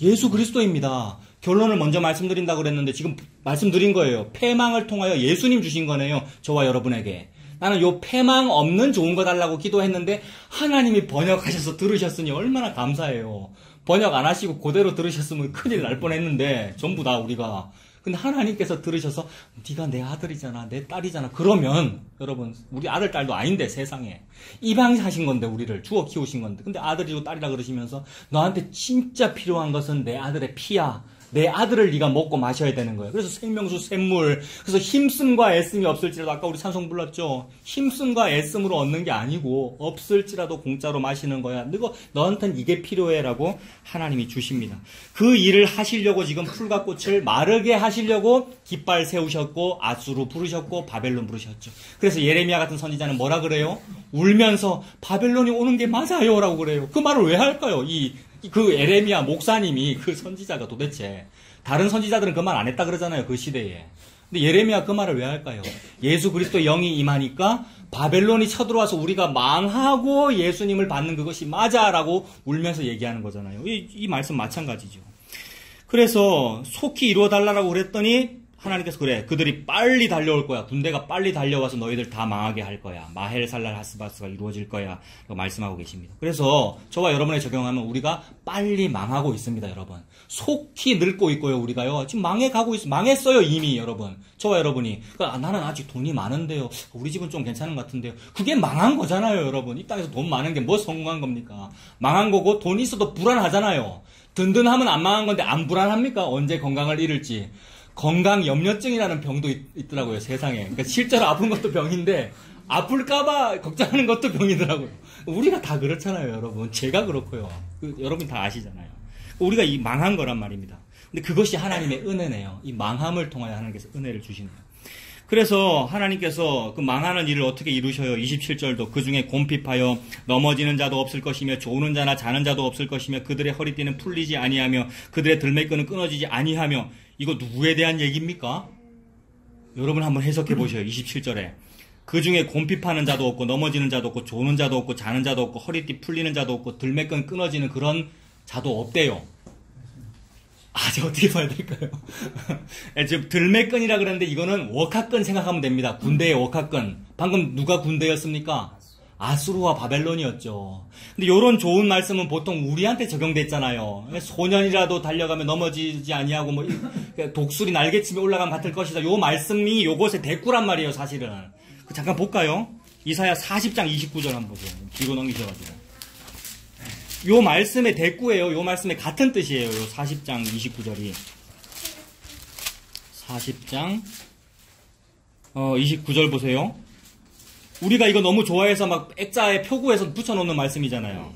예수 그리스도입니다. 결론을 먼저 말씀드린다고 그랬는데 지금 말씀드린 거예요. 패망을 통하여 예수님 주신 거네요. 저와 여러분에게. 나는 요 패망 없는 좋은 거 달라고 기도했는데 하나님이 번역하셔서 들으셨으니 얼마나 감사해요. 번역 안 하시고 그대로 들으셨으면 큰일 날 뻔했는데 전부 다 우리가. 근데 하나님께서 들으셔서 네가 내 아들이잖아, 내 딸이잖아. 그러면 여러분 우리 아들 딸도 아닌데 세상에 입양하신 건데 우리를 주워 키우신 건데 근데 아들이고 딸이라 그러시면서 너한테 진짜 필요한 것은 내 아들의 피야. 내 아들을 네가 먹고 마셔야 되는 거예요. 그래서 생명수 샘물. 그래서 힘씀과 애씀이 없을지라도 아까 우리 찬송 불렀죠. 힘씀과 애씀으로 얻는 게 아니고 없을지라도 공짜로 마시는 거야. 너한테는 이게 필요해라고 하나님이 주십니다. 그 일을 하시려고 지금 풀과 꽃을 마르게 하시려고 깃발 세우셨고 아수르 부르셨고 바벨론 부르셨죠. 그래서 예레미야 같은 선지자는 뭐라 그래요? 울면서 바벨론이 오는 게 맞아요 라고 그래요. 그 말을 왜 할까요? 그 에레미야 목사님이 그 선지자가 도대체 다른 선지자들은 그 말 안 했다 그러잖아요. 그 시대에. 근데 예레미야 그 말을 왜 할까요? 예수 그리스도 영이 임하니까 바벨론이 쳐들어와서 우리가 망하고 예수님을 받는 그것이 맞아라고 울면서 얘기하는 거잖아요. 이 말씀 마찬가지죠. 그래서 속히 이루어달라고 그랬더니 하나님께서 그래 그들이 빨리 달려올 거야. 군대가 빨리 달려와서 너희들 다 망하게 할 거야. 마헬살랄 하스바스가 이루어질 거야. 라고 말씀하고 계십니다. 그래서 저와 여러분에 적용하면 우리가 빨리 망하고 있습니다. 여러분. 속히 늙고 있고요. 우리가요. 지금 망해가고 있어요. 망했어요. 이미 여러분. 저와 여러분이. 나는 아직 돈이 많은데요. 우리 집은 좀 괜찮은 것 같은데요. 그게 망한 거잖아요. 여러분. 이 땅에서 돈 많은 게 뭐 성공한 겁니까? 망한 거고 돈 있어도 불안하잖아요. 든든하면 안 망한 건데 안 불안합니까? 언제 건강을 잃을지. 건강 염려증이라는 병도 있더라고요, 세상에. 그러니까 실제로 아픈 것도 병인데, 아플까봐 걱정하는 것도 병이더라고요. 우리가 다 그렇잖아요, 여러분. 제가 그렇고요. 여러분 다 아시잖아요. 우리가 이 망한 거란 말입니다. 근데 그것이 하나님의 은혜네요. 이 망함을 통하여 하나님께서 은혜를 주시네요. 그래서 하나님께서 그 망하는 일을 어떻게 이루셔요? 27절도 그 중에 곰핍하여 넘어지는 자도 없을 것이며 조우는 자나 자는 자도 없을 것이며 그들의 허리띠는 풀리지 아니하며 그들의 들매끈은 끊어지지 아니하며 이거 누구에 대한 얘기입니까? 여러분 한번 해석해 보셔요. 27절에. 그 중에 곰피 파는 자도 없고 넘어지는 자도 없고 조는 자도 없고 자는 자도 없고 허리띠 풀리는 자도 없고 들매끈 끊어지는 그런 자도 없대요. 저 어떻게 봐야 될까요? 지금 들매끈이라 그러는데 이거는 워카끈 생각하면 됩니다. 군대의 워카끈. 방금 누가 군대였습니까? 아수르와 바벨론이었죠. 근데 요런 좋은 말씀은 보통 우리한테 적용됐잖아요. 소년이라도 달려가면 넘어지지 아니하고 뭐 독수리 날개침에 올라가면 같을 것이다. 요 말씀이 요것의 대꾸란 말이에요, 사실은. 잠깐 볼까요? 이사야 40장 29절 한번 보세요. 뒤로 넘기셔가지고. 요 말씀의 대꾸예요. 요 말씀의 같은 뜻이에요. 요 40장 29절이. 40장 29절 보세요. 우리가 이거 너무 좋아해서 막 액자에 표구에서 붙여놓는 말씀이잖아요.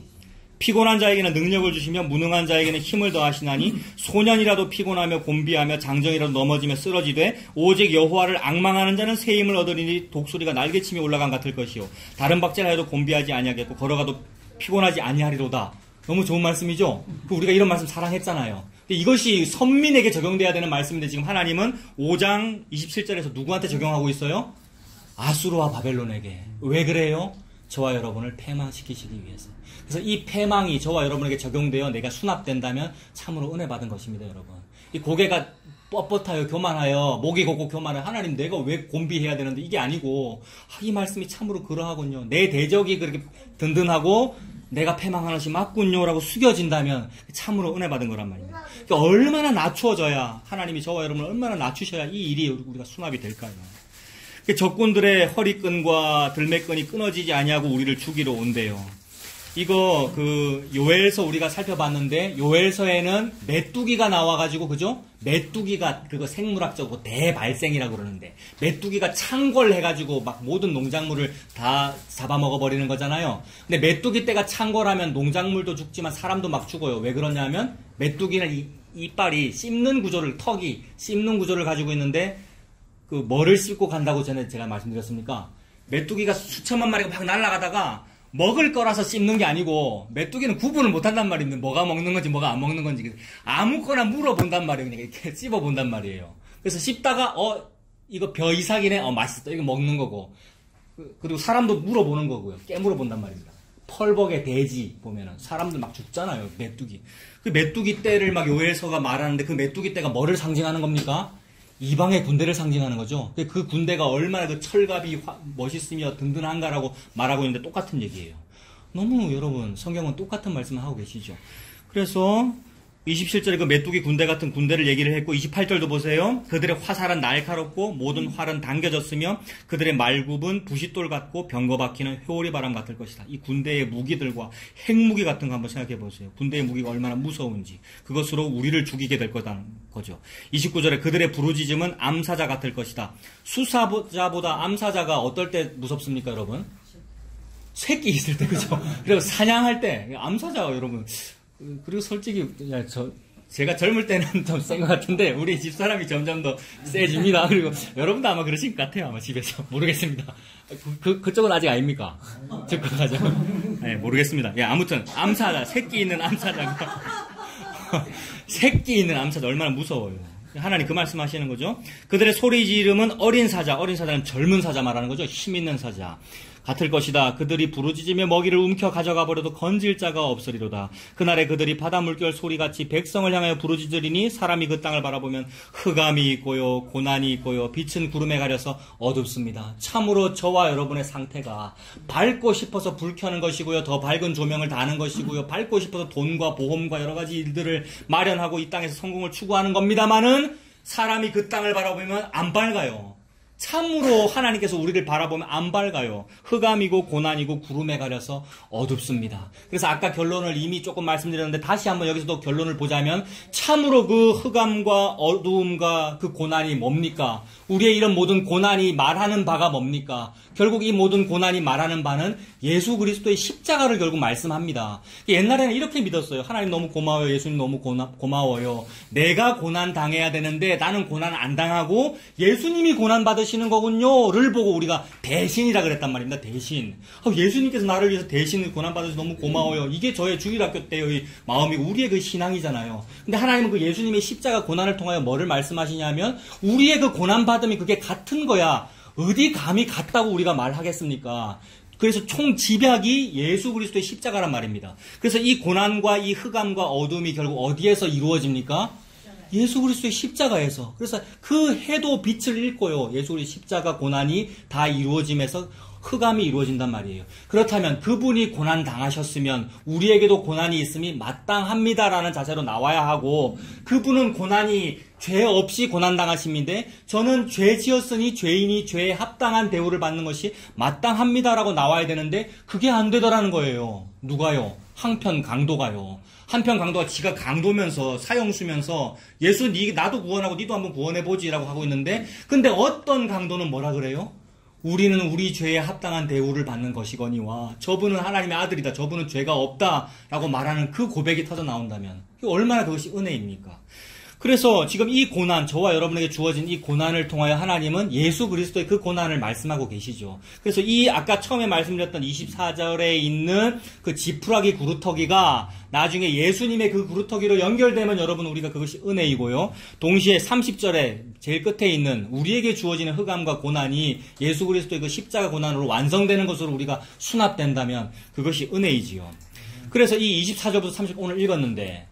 피곤한 자에게는 능력을 주시며 무능한 자에게는 힘을 더하시나니 소년이라도 피곤하며 곤비하며 장정이라도 넘어지며 쓰러지되 오직 여호와를 앙망하는 자는 새 힘을 얻으리니 독수리가 날개침에 올라간 같을 것이요 다른 박제를 해도 곤비하지 아니하겠고 걸어가도 피곤하지 아니하리로다. 너무 좋은 말씀이죠? 우리가 이런 말씀 사랑했잖아요. 근데 이것이 선민에게 적용돼야 되는 말씀인데 지금 하나님은 5장 27절에서 누구한테 적용하고 있어요? 아수르와 바벨론에게. 왜 그래요? 저와 여러분을 패망시키시기 위해서. 그래서 이 패망이 저와 여러분에게 적용되어 내가 수납된다면 참으로 은혜 받은 것입니다, 여러분. 이 고개가 뻣뻣하여 교만하여 목이 곱고 교만하여 하나님 내가 왜 곤비해야 되는데 이게 아니고 이 말씀이 참으로 그러하군요. 내 대적이 그렇게 든든하고 내가 패망하는 것이 맞군요 라고 숙여진다면 참으로 은혜 받은 거란 말입니다. 그러니까 얼마나 낮추어져야 하나님이 저와 여러분을 얼마나 낮추셔야 이 일이 우리가 수납이 될까요? 적군들의 허리끈과 들매끈이 끊어지지 아니하고 우리를 죽이러 온대요. 이거 요엘서 우리가 살펴봤는데 요엘서에는 메뚜기가 나와가지고 그죠? 메뚜기가 그거 생물학적으로 대발생이라고 그러는데 메뚜기가 창궐해가지고 막 모든 농작물을 다 잡아먹어버리는 거잖아요. 근데 메뚜기 떼가 창궐하면 농작물도 죽지만 사람도 막 죽어요. 왜 그러냐면 메뚜기는 이빨이 씹는 구조를 턱이 씹는 구조를 가지고 있는데 뭐를 씹고 간다고 전에 제가 말씀드렸습니까? 메뚜기가 수천만 마리가 막 날아가다가 먹을 거라서 씹는 게 아니고 메뚜기는 구분을 못한단 말입니다. 뭐가 먹는 건지 뭐가 안 먹는 건지 아무거나 물어본단 말이에요. 그냥 이렇게 씹어본단 말이에요. 그래서 씹다가 이거 벼 이삭이네. 맛있다. 이거 먹는 거고. 그리고 사람도 물어보는 거고요. 깨물어본단 말입니다. 펄벅의 돼지 보면은 사람들 막 죽잖아요. 메뚜기. 그 메뚜기 떼를 막 요엘서가 말하는데 그 메뚜기 떼가 뭐를 상징하는 겁니까? 이방의 군대를 상징하는 거죠. 그 군대가 얼마나 그 철갑이 멋있으며 든든한가라고 말하고 있는데 똑같은 얘기예요. 너무 여러분 성경은 똑같은 말씀을 하고 계시죠. 그래서 27절에 그 메뚜기 군대 같은 군대를 얘기를 했고 28절도 보세요. 그들의 화살은 날카롭고 모든 활은 당겨졌으며 그들의 말굽은 부싯돌 같고 병거 박히는 회오리 바람 같을 것이다. 이 군대의 무기들과 핵무기 같은 거 한번 생각해 보세요. 군대의 무기가 얼마나 무서운지. 그것으로 우리를 죽이게 될 거다는 거죠. 29절에 그들의 부르짖음은 암사자 같을 것이다. 수사자보다 암사자가 어떨 때 무섭습니까, 여러분? 새끼 있을 때, 그죠? 그리고 사냥할 때 암사자가 여러분 그리고 솔직히 제가 젊을 때는 좀 센 것 같은데 우리 집사람이 점점 더 세집니다. 그리고 여러분도 아마 그러실 것 같아요. 아마 집에서 모르겠습니다. 그쪽은 아직 아닙니까? 즉각하죠. 네, 모르겠습니다. 아무튼 암사자, 새끼 있는 암사자가 새끼 있는 암사자 얼마나 무서워요. 하나님 그 말씀하시는 거죠. 그들의 소리 지름은 어린 사자는 젊은 사자 말하는 거죠. 힘 있는 사자 같을 것이다. 그들이 부르짖으며 먹이를 움켜 가져가 버려도 건질 자가 없으리로다. 그날에 그들이 바다 물결 소리같이 백성을 향하여 부르짖으리니 사람이 그 땅을 바라보면 흑암이 있고요 고난이 있고요 빛은 구름에 가려서 어둡습니다. 참으로 저와 여러분의 상태가 밝고 싶어서 불 켜는 것이고요 더 밝은 조명을 다는 것이고요 밝고 싶어서 돈과 보험과 여러 가지 일들을 마련하고 이 땅에서 성공을 추구하는 겁니다만은 사람이 그 땅을 바라보면 안 밝아요. 참으로 하나님께서 우리를 바라보면 안 밝아요. 흑암이고 고난이고 구름에 가려서 어둡습니다. 그래서 아까 결론을 이미 조금 말씀드렸는데 다시 한번 여기서도 결론을 보자면 참으로 그 흑암과 어두움과 그 고난이 뭡니까? 우리의 이런 모든 고난이 말하는 바가 뭡니까? 결국 이 모든 고난이 말하는 바는 예수 그리스도의 십자가를 결국 말씀합니다. 옛날에는 이렇게 믿었어요. 하나님 너무 고마워요. 예수님 너무 고마워요. 내가 고난 당해야 되는데 나는 고난 안 당하고 예수님이 고난 받으시 하시는 거군요를 보고 우리가 대신이라 그랬단 말입니다. 대신. 예수님께서 나를 위해서 대신 고난받아서 너무 고마워요. 이게 저의 주일학교 때의 마음이고 우리의 그 신앙이잖아요. 근데 하나님은 그 예수님의 십자가 고난을 통하여 뭐를 말씀하시냐면 우리의 그 고난받음이 그게 같은 거야. 어디 감히 같다고 우리가 말하겠습니까? 그래서 총 집약이 예수 그리스도의 십자가란 말입니다. 그래서 이 고난과 이 흑암과 어둠이 결국 어디에서 이루어집니까? 예수 그리스도의 십자가에서. 그래서 그 해도 빛을 잃고요. 예수 그리스도의 십자가 고난이 다 이루어짐에서 흑암이 이루어진단 말이에요. 그렇다면 그분이 고난 당하셨으면 우리에게도 고난이 있음이 마땅합니다라는 자세로 나와야 하고, 그분은 고난이 죄 없이 고난 당하심인데 저는 죄 지었으니 죄인이 죄에 합당한 대우를 받는 것이 마땅합니다라고 나와야 되는데 그게 안 되더라는 거예요. 누가요? 한편 강도가요. 한편 강도가 지가 강도면서 사형수면서 예수 나도 구원하고 니도 한번 구원해보지라고 하고 있는데, 근데 어떤 강도는 뭐라 그래요? 우리는 우리 죄에 합당한 대우를 받는 것이거니와 저분은 하나님의 아들이다, 저분은 죄가 없다라고 말하는 그 고백이 터져 나온다면 얼마나 그것이 은혜입니까? 그래서 지금 이 고난, 저와 여러분에게 주어진 이 고난을 통하여 하나님은 예수 그리스도의 그 고난을 말씀하고 계시죠. 그래서 이 아까 처음에 말씀드렸던 24절에 있는 그 지푸라기 구루터기가 나중에 예수님의 그 구루터기로 연결되면 여러분 우리가 그것이 은혜이고요. 동시에 30절에 제일 끝에 있는 우리에게 주어지는 흑암과 고난이 예수 그리스도의 그 십자가 고난으로 완성되는 것으로 우리가 수납된다면 그것이 은혜이지요. 그래서 이 24절부터 30 오늘 읽었는데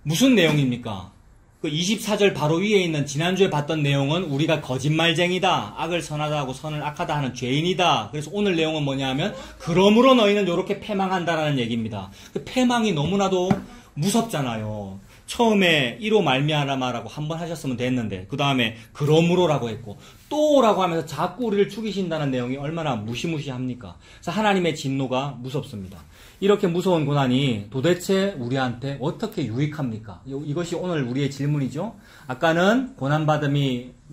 무슨 내용입니까? 그 24절 바로 위에 있는 지난주에 봤던 내용은 우리가 거짓말쟁이다, 악을 선하다 하고 선을 악하다 하는 죄인이다. 그래서 오늘 내용은 뭐냐 하면 그러므로 너희는 이렇게 패망한다라는 얘기입니다. 그 패망이 너무나도 무섭잖아요. 처음에 이로 말미암아라고 한번 하셨으면 됐는데 그 다음에 그러므로라고 했고 또라고 하면서 자꾸 우리를 죽이신다는 내용이 얼마나 무시무시합니까? 그래서 하나님의 진노가 무섭습니다. 이렇게 무서운 고난이 도대체 우리한테 어떻게 유익합니까? 이것이 오늘 우리의 질문이죠. 아까는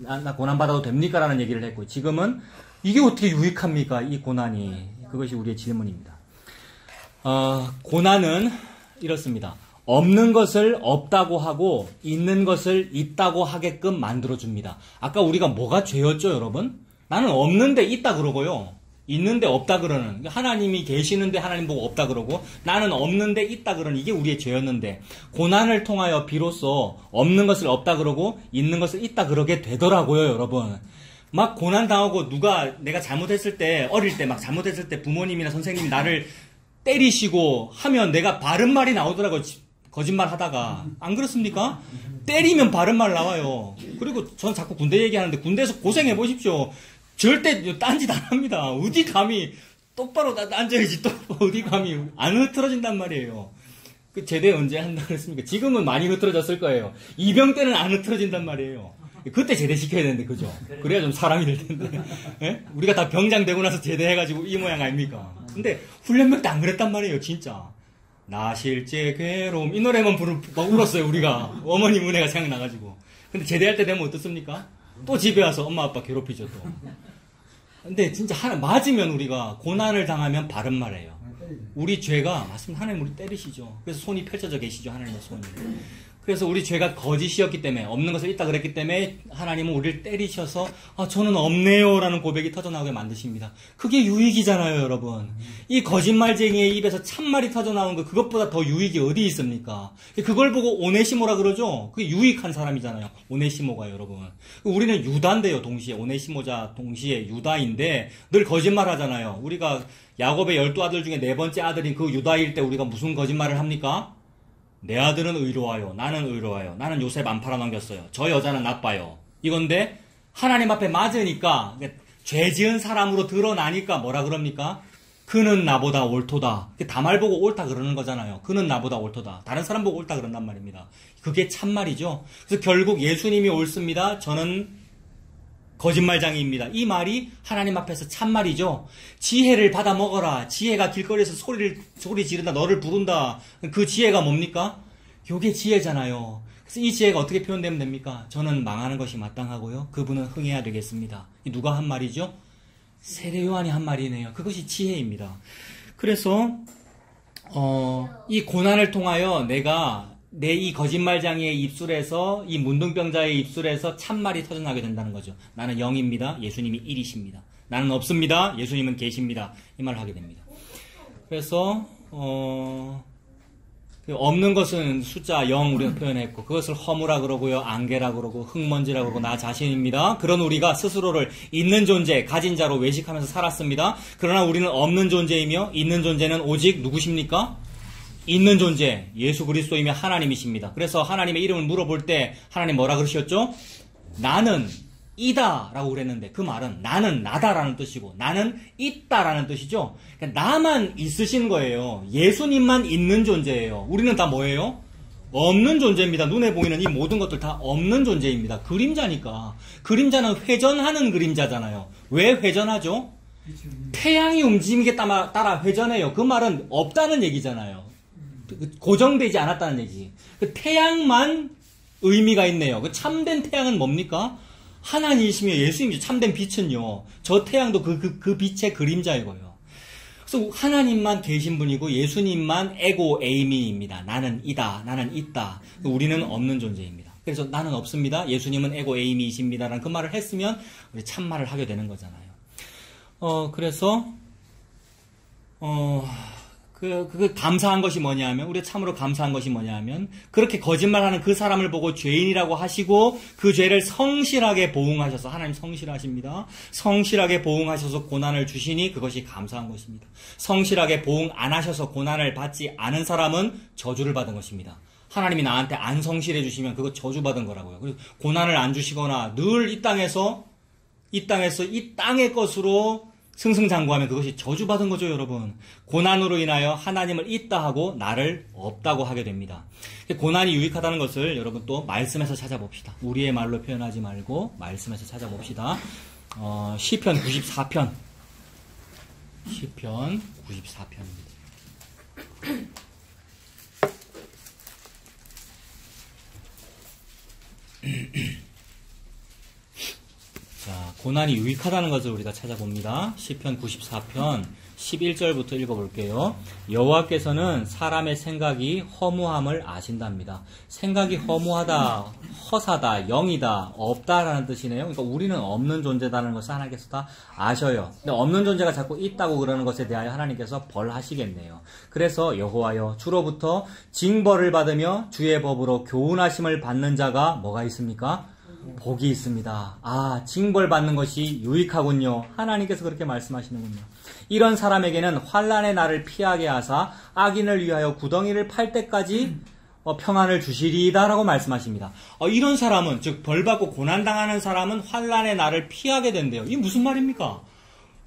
나 고난받아도 됩니까? 라는 얘기를 했고 지금은 이게 어떻게 유익합니까? 이 고난이. 그것이 우리의 질문입니다. 고난은 이렇습니다. 없는 것을 없다고 하고 있는 것을 있다고 하게끔 만들어줍니다. 아까 우리가 뭐가 죄였죠, 여러분? 나는 없는데 있다 그러고요. 있는데 없다 그러는, 하나님이 계시는데 하나님 보고 없다 그러고 나는 없는데 있다 그러는 이게 우리의 죄였는데 고난을 통하여 비로소 없는 것을 없다 그러고 있는 것을 있다 그러게 되더라고요, 여러분. 막 고난 당하고 내가 잘못했을 때, 어릴 때 막 잘못했을 때 부모님이나 선생님이 나를 때리시고 하면 내가 바른 말이 나오더라고요. 거짓말 하다가. 안 그렇습니까? 때리면 바른 말 나와요. 그리고 전 자꾸 군대 얘기하는데 군대에서 고생해 보십시오. 절대 딴짓 안 합니다. 어디 감히 똑바로 앉아야지, 또 어디 감히 안 흐트러진단 말이에요. 그 제대 언제 한다 그랬습니까? 지금은 많이 흐트러졌을 거예요. 이병 때는 안 흐트러진단 말이에요. 그때 제대시켜야 되는데, 그죠? 그래야 좀 사람이 될 텐데. 예? 우리가 다 병장 되고 나서 제대해가지고 이 모양 아닙니까? 근데 훈련병 때 안 그랬단 말이에요, 진짜. 나 실제 괴로움. 이 노래만 막 울었어요, 우리가. 어머님 은혜가 생각나가지고. 근데 제대할 때 되면 어떻습니까? 또 집에 와서 엄마 아빠 괴롭히죠, 또. 근데 진짜 맞으면 우리가 고난을 당하면 바른 말해요. 우리 죄가, 맞습니다. 하나님 우리 때리시죠. 그래서 손이 펼쳐져 계시죠, 하나님의 손이. 그래서 우리 죄가 거짓이었기 때문에, 없는 것을 있다 그랬기 때문에 하나님은 우리를 때리셔서 저는 없네요 라는 고백이 터져나오게 만드십니다. 그게 유익이잖아요, 여러분. 이 거짓말쟁이의 입에서 참말이 터져나온 거, 그것보다 더 유익이 어디 있습니까? 그걸 보고 오네시모라 그러죠. 그게 유익한 사람이잖아요, 오네시모가. 여러분, 우리는 유다인데요, 동시에. 오네시모자 동시에 유다인데 늘 거짓말 하잖아요. 우리가 야곱의 12아들 중에 4번째 아들인 그 유다일 때 우리가 무슨 거짓말을 합니까? 내 아들은 의로워요. 나는 의로워요. 나는 요셉 안 팔아넘겼어요. 저 여자는 나빠요. 이건데 하나님 앞에 맞으니까, 죄 지은 사람으로 드러나니까 뭐라 그럽니까? 그는 나보다 옳도다. 다 말 보고 옳다 그러는 거잖아요. 그는 나보다 옳도다. 다른 사람 보고 옳다 그런단 말입니다. 그게 참말이죠. 그래서 결국 예수님이 옳습니다. 저는 거짓말장이입니다. 이 말이 하나님 앞에서 참말이죠. 지혜를 받아 먹어라. 지혜가 길거리에서 소리 지른다. 너를 부른다. 그 지혜가 뭡니까? 요게 지혜잖아요. 그래서 이 지혜가 어떻게 표현되면 됩니까? 저는 망하는 것이 마땅하고요. 그분은 흥해야 되겠습니다. 누가 한 말이죠? 세례 요한이 한 말이네요. 그것이 지혜입니다. 그래서 이 고난을 통하여 내가 내 이 거짓말쟁이의 입술에서, 이 문둥병자의 입술에서 참말이 터져나게 된다는 거죠. 나는 0입니다. 예수님이 1이십니다. 나는 없습니다. 예수님은 계십니다. 이 말을 하게 됩니다. 그래서 없는 것은 숫자 0 우리가 표현했고, 그것을 허무라 그러고요, 안개라 그러고, 흙먼지라 그러고, 나 자신입니다. 그런 우리가 스스로를 있는 존재, 가진 자로 외식하면서 살았습니다. 그러나 우리는 없는 존재이며, 있는 존재는 오직 누구십니까? 있는 존재, 예수 그리스도이며 하나님이십니다. 그래서 하나님의 이름을 물어볼 때 하나님 뭐라 그러셨죠? 나는 이다 라고 그랬는데, 그 말은 나는 나다라는 뜻이고 나는 있다라는 뜻이죠. 그러니까 나만 있으신 거예요. 예수님만 있는 존재예요. 우리는 다 뭐예요? 없는 존재입니다. 눈에 보이는 이 모든 것들 다 없는 존재입니다. 그림자니까. 그림자는 회전하는 그림자잖아요. 왜 회전하죠? 태양이 움직임에 따라 회전해요. 그 말은 없다는 얘기잖아요. 고정되지 않았다는 얘기. 그 태양만 의미가 있네요. 그 참된 태양은 뭡니까? 하나님이시며 예수님이죠. 참된 빛은요. 저 태양도 그 빛의 그림자이고요. 그래서 하나님만 계신 분이고 예수님만 에고 에이미입니다. 나는 이다. 나는 있다. 우리는 없는 존재입니다. 그래서 나는 없습니다. 예수님은 에고 에이미이십니다라는 그 말을 했으면 우리 참말을 하게 되는 거잖아요. 그래서 그 감사한 것이 뭐냐면, 우리가 참으로 감사한 것이 뭐냐면, 그렇게 거짓말하는 그 사람을 보고 죄인이라고 하시고 그 죄를 성실하게 보응하셔서, 하나님 성실하십니다. 성실하게 보응하셔서 고난을 주시니 그것이 감사한 것입니다. 성실하게 보응 안 하셔서 고난을 받지 않은 사람은 저주를 받은 것입니다. 하나님이 나한테 안 성실해 주시면 그거 저주받은 거라고요. 그리고 고난을 안 주시거나 늘 이 땅에서 이 땅의 것으로 승승장구하면 그것이 저주받은 거죠, 여러분. 고난으로 인하여 하나님을 있다 하고 나를 없다고 하게 됩니다. 고난이 유익하다는 것을 여러분 또 말씀에서 찾아봅시다. 우리의 말로 표현하지 말고 말씀에서 찾아봅시다. 시편 94편. 시편 94편입니다. 자, 고난이 유익하다는 것을 우리가 찾아봅니다. 시편 94편 11절부터 읽어볼게요. 여호와께서는 사람의 생각이 허무함을 아신답니다. 생각이 허무하다, 허사다, 영이다, 없다라는 뜻이네요. 그러니까 우리는 없는 존재다는 것을 하나님께서 다 아셔요. 근데 없는 존재가 자꾸 있다고 그러는 것에 대하여 하나님께서 벌하시겠네요. 그래서 여호와여, 주로부터 징벌을 받으며 주의 법으로 교훈하심을 받는 자가 뭐가 있습니까? 복이 있습니다. 아, 징벌받는 것이 유익하군요. 하나님께서 그렇게 말씀하시는군요. 이런 사람에게는 환난의 날을 피하게 하사 악인을 위하여 구덩이를 팔 때까지 평안을 주시리이다라고 말씀하십니다. 이런 사람은, 즉 벌받고 고난당하는 사람은 환난의 날을 피하게 된대요. 이게 무슨 말입니까?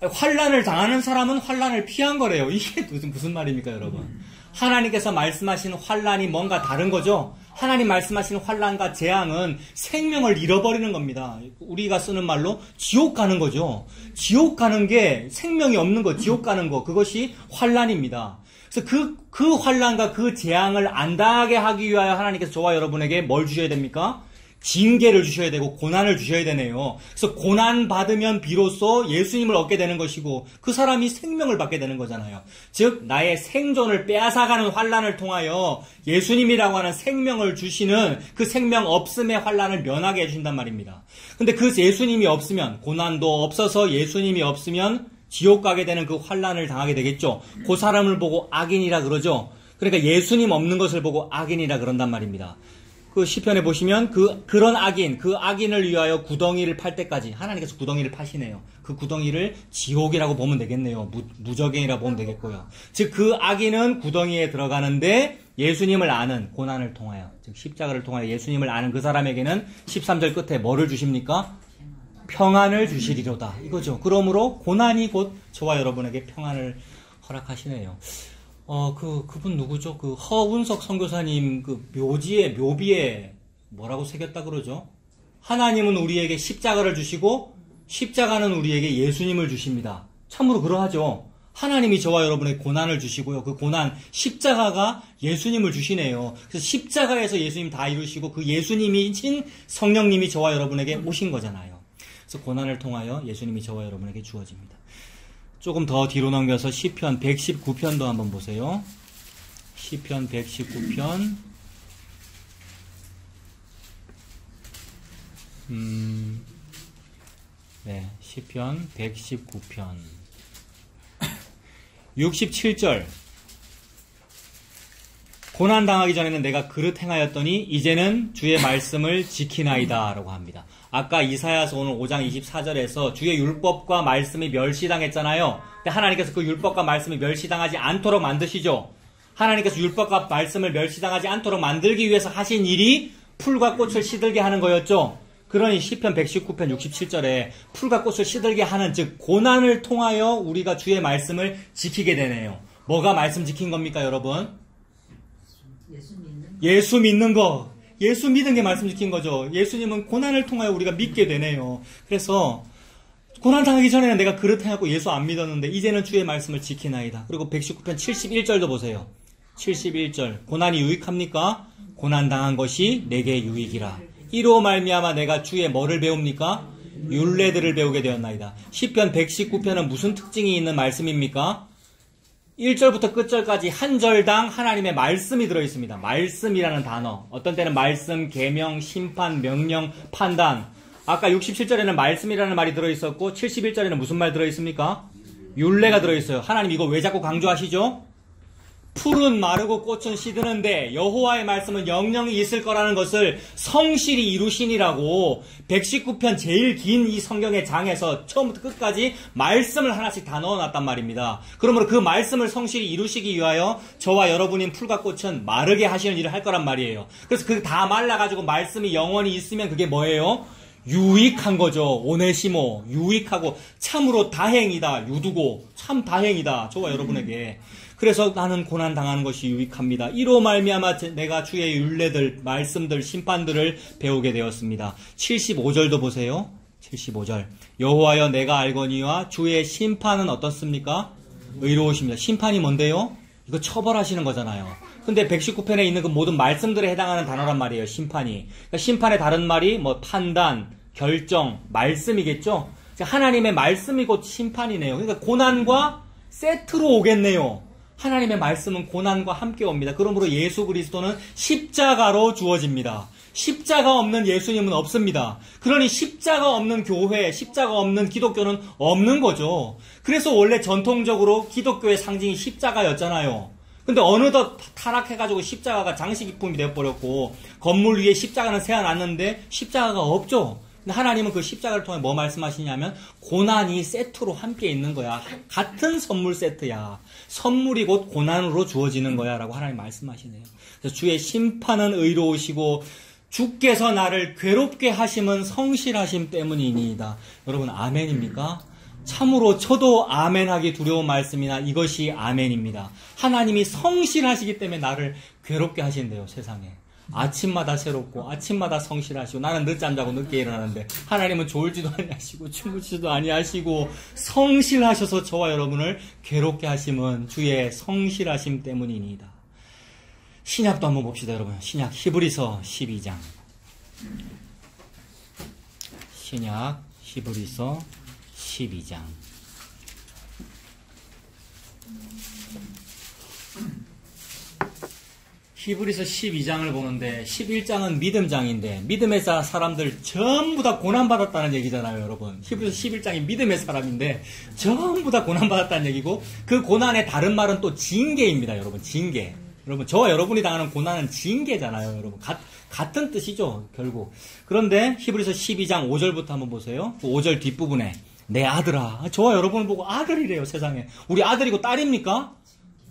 환난을 당하는 사람은 환난을 피한 거래요. 이게 무슨 말입니까, 여러분? 하나님께서 말씀하시는 환난이 뭔가 다른 거죠? 하나님 말씀하시는 환난과 재앙은 생명을 잃어버리는 겁니다. 우리가 쓰는 말로 지옥 가는 거죠. 지옥 가는 게 생명이 없는 거, 지옥 가는 거, 그것이 환난입니다. 그래서 그 환난과 그 재앙을 안 당하게 하기 위하여 하나님께서 저와 여러분에게 뭘 주셔야 됩니까? 징계를 주셔야 되고 고난을 주셔야 되네요. 그래서 고난 받으면 비로소 예수님을 얻게 되는 것이고 그 사람이 생명을 받게 되는 거잖아요. 즉 나의 생존을 빼앗아가는 환난을 통하여 예수님이라고 하는 생명을 주시는 그 생명 없음의 환난을 면하게 해주신단 말입니다. 근데 그 예수님이 없으면, 고난도 없어서 예수님이 없으면 지옥 가게 되는 그 환난을 당하게 되겠죠. 그 사람을 보고 악인이라 그러죠. 그러니까 예수님 없는 것을 보고 악인이라 그런단 말입니다. 그 시편에 보시면 그런 악인, 그 악인을 위하여 구덩이를 팔 때까지 하나님께서 구덩이를 파시네요. 그 구덩이를 지옥이라고 보면 되겠네요. 무적행이라고 보면 되겠고요. 즉 그 악인은 구덩이에 들어가는데 예수님을 아는, 고난을 통하여, 즉 십자가를 통하여 예수님을 아는 그 사람에게는 13절 끝에 뭐를 주십니까? 평안을 주시리로다. 이거죠. 그러므로 고난이 곧 저와 여러분에게 평안을 허락하시네요. 그분 누구죠? 그 허운석 선교사님 그 묘비에 뭐라고 새겼다 그러죠? 하나님은 우리에게 십자가를 주시고 십자가는 우리에게 예수님을 주십니다. 참으로 그러하죠. 하나님이 저와 여러분에게 고난을 주시고요. 그 고난, 십자가가 예수님을 주시네요. 그래서 십자가에서 예수님 다 이루시고 그 예수님이신 성령님이 저와 여러분에게 오신 거잖아요. 그래서 고난을 통하여 예수님이 저와 여러분에게 주어집니다. 조금 더 뒤로 넘겨서 시편 119편도 한번 보세요. 시편 119편 네, 시편 119편 67절. 고난당하기 전에는 내가 그릇 행하였더니 이제는 주의 말씀을 지키나이다 라고 합니다. 아까 이사야서 오늘 5장 24절에서 주의 율법과 말씀이 멸시당했잖아요. 근데 하나님께서 그 율법과 말씀이 멸시당하지 않도록 만드시죠. 하나님께서 율법과 말씀을 멸시당하지 않도록 만들기 위해서 하신 일이 풀과 꽃을 시들게 하는 거였죠. 그러니 시편 119편 67절에 풀과 꽃을 시들게 하는, 즉 고난을 통하여 우리가 주의 말씀을 지키게 되네요. 뭐가 말씀 지킨 겁니까, 여러분? 예수 믿는 거. 예수 믿은 게 말씀 지킨 거죠. 예수님은 고난을 통하여 우리가 믿게 되네요. 그래서 고난 당하기 전에는 내가 그릇 행하고 예수 안 믿었는데 이제는 주의 말씀을 지키나이다. 그리고 119편 71절도 보세요. 71절. 고난이 유익합니까? 고난 당한 것이 내게 유익이라. 이로 말미암아 내가 주의 뭐를 배웁니까? 율례들을 배우게 되었나이다. 시편 119편은 무슨 특징이 있는 말씀입니까? 1절부터 끝절까지 한 절당 하나님의 말씀이 들어있습니다. 말씀이라는 단어. 어떤 때는 말씀, 계명, 심판, 명령, 판단. 아까 67절에는 말씀이라는 말이 들어있었고 71절에는 무슨 말 들어있습니까? 율례가 들어있어요. 하나님 이거 왜 자꾸 강조하시죠? 풀은 마르고 꽃은 시드는데 여호와의 말씀은 영영이 있을 거라는 것을 성실히 이루시니라고 119편 제일 긴 이 성경의 장에서 처음부터 끝까지 말씀을 하나씩 다 넣어놨단 말입니다. 그러므로 그 말씀을 성실히 이루시기 위하여 저와 여러분인 풀과 꽃은 마르게 하시는 일을 할 거란 말이에요. 그래서 그 다 말라가지고 말씀이 영원히 있으면 그게 뭐예요? 유익한 거죠. 오네시모. 유익하고 참으로 다행이다. 유두고 참 다행이다. 저와 여러분에게. 그래서 나는 고난 당하는 것이 유익합니다. 이로 말미암아 내가 주의 율례들, 말씀들, 심판들을 배우게 되었습니다. 75절도 보세요. 75절. 여호와여 내가 알거니와 주의 심판은 어떻습니까? 의로우십니다. 심판이 뭔데요? 이거 처벌하시는 거잖아요. 근데 119편에 있는 그 모든 말씀들에 해당하는 단어란 말이에요. 심판이. 그러니까 심판의 다른 말이 뭐 판단, 결정, 말씀이겠죠? 하나님의 말씀이 곧 심판이네요. 그러니까 고난과 세트로 오겠네요. 하나님의 말씀은 고난과 함께 옵니다. 그러므로 예수 그리스도는 십자가로 주어집니다. 십자가 없는 예수님은 없습니다. 그러니 십자가 없는 교회, 십자가 없는 기독교는 없는 거죠. 그래서 원래 전통적으로 기독교의 상징이 십자가였잖아요. 근데 어느덧 타락해가지고 십자가가 장식품이 되어버렸고 건물 위에 십자가는 세워놨는데 십자가가 없죠. 근데 하나님은 그 십자가를 통해 뭐 말씀하시냐면 고난이 세트로 함께 있는 거야. 같은 선물 세트야. 선물이 곧 고난으로 주어지는 거야 라고 하나님 말씀하시네요. 그래서 주의 심판은 의로우시고 주께서 나를 괴롭게 하심은 성실하심 때문이니이다. 여러분 아멘입니까? 참으로 저도 아멘하기 두려운 말씀이나 이것이 아멘입니다. 하나님이 성실하시기 때문에 나를 괴롭게 하신대요. 세상에. 아침마다 새롭고 아침마다 성실하시고 나는 늦잠 자고 늦게 일어나는데 하나님은 졸지도 아니하시고 주무시지도 아니하시고 성실하셔서 저와 여러분을 괴롭게 하심은 주의 성실하심 때문이니이다. 신약도 한번 봅시다. 여러분 신약 히브리서 12장. 신약 히브리서 12장. 히브리서 12장을 보는데 11장은 믿음장인데 믿음의 사람들 전부 다 고난받았다는 얘기잖아요. 여러분 히브리서 11장이 믿음의 사람인데 전부 다 고난받았다는 얘기고 그 고난의 다른 말은 또 징계입니다. 여러분 징계. 여러분 저와 여러분이 당하는 고난은 징계잖아요. 여러분 같은 뜻이죠. 결국. 그런데 히브리서 12장 5절부터 한번 보세요. 그 5절 뒷부분에 내 아들아. 저와 여러분을 보고 아들이래요. 세상에. 우리 아들이고 딸입니까?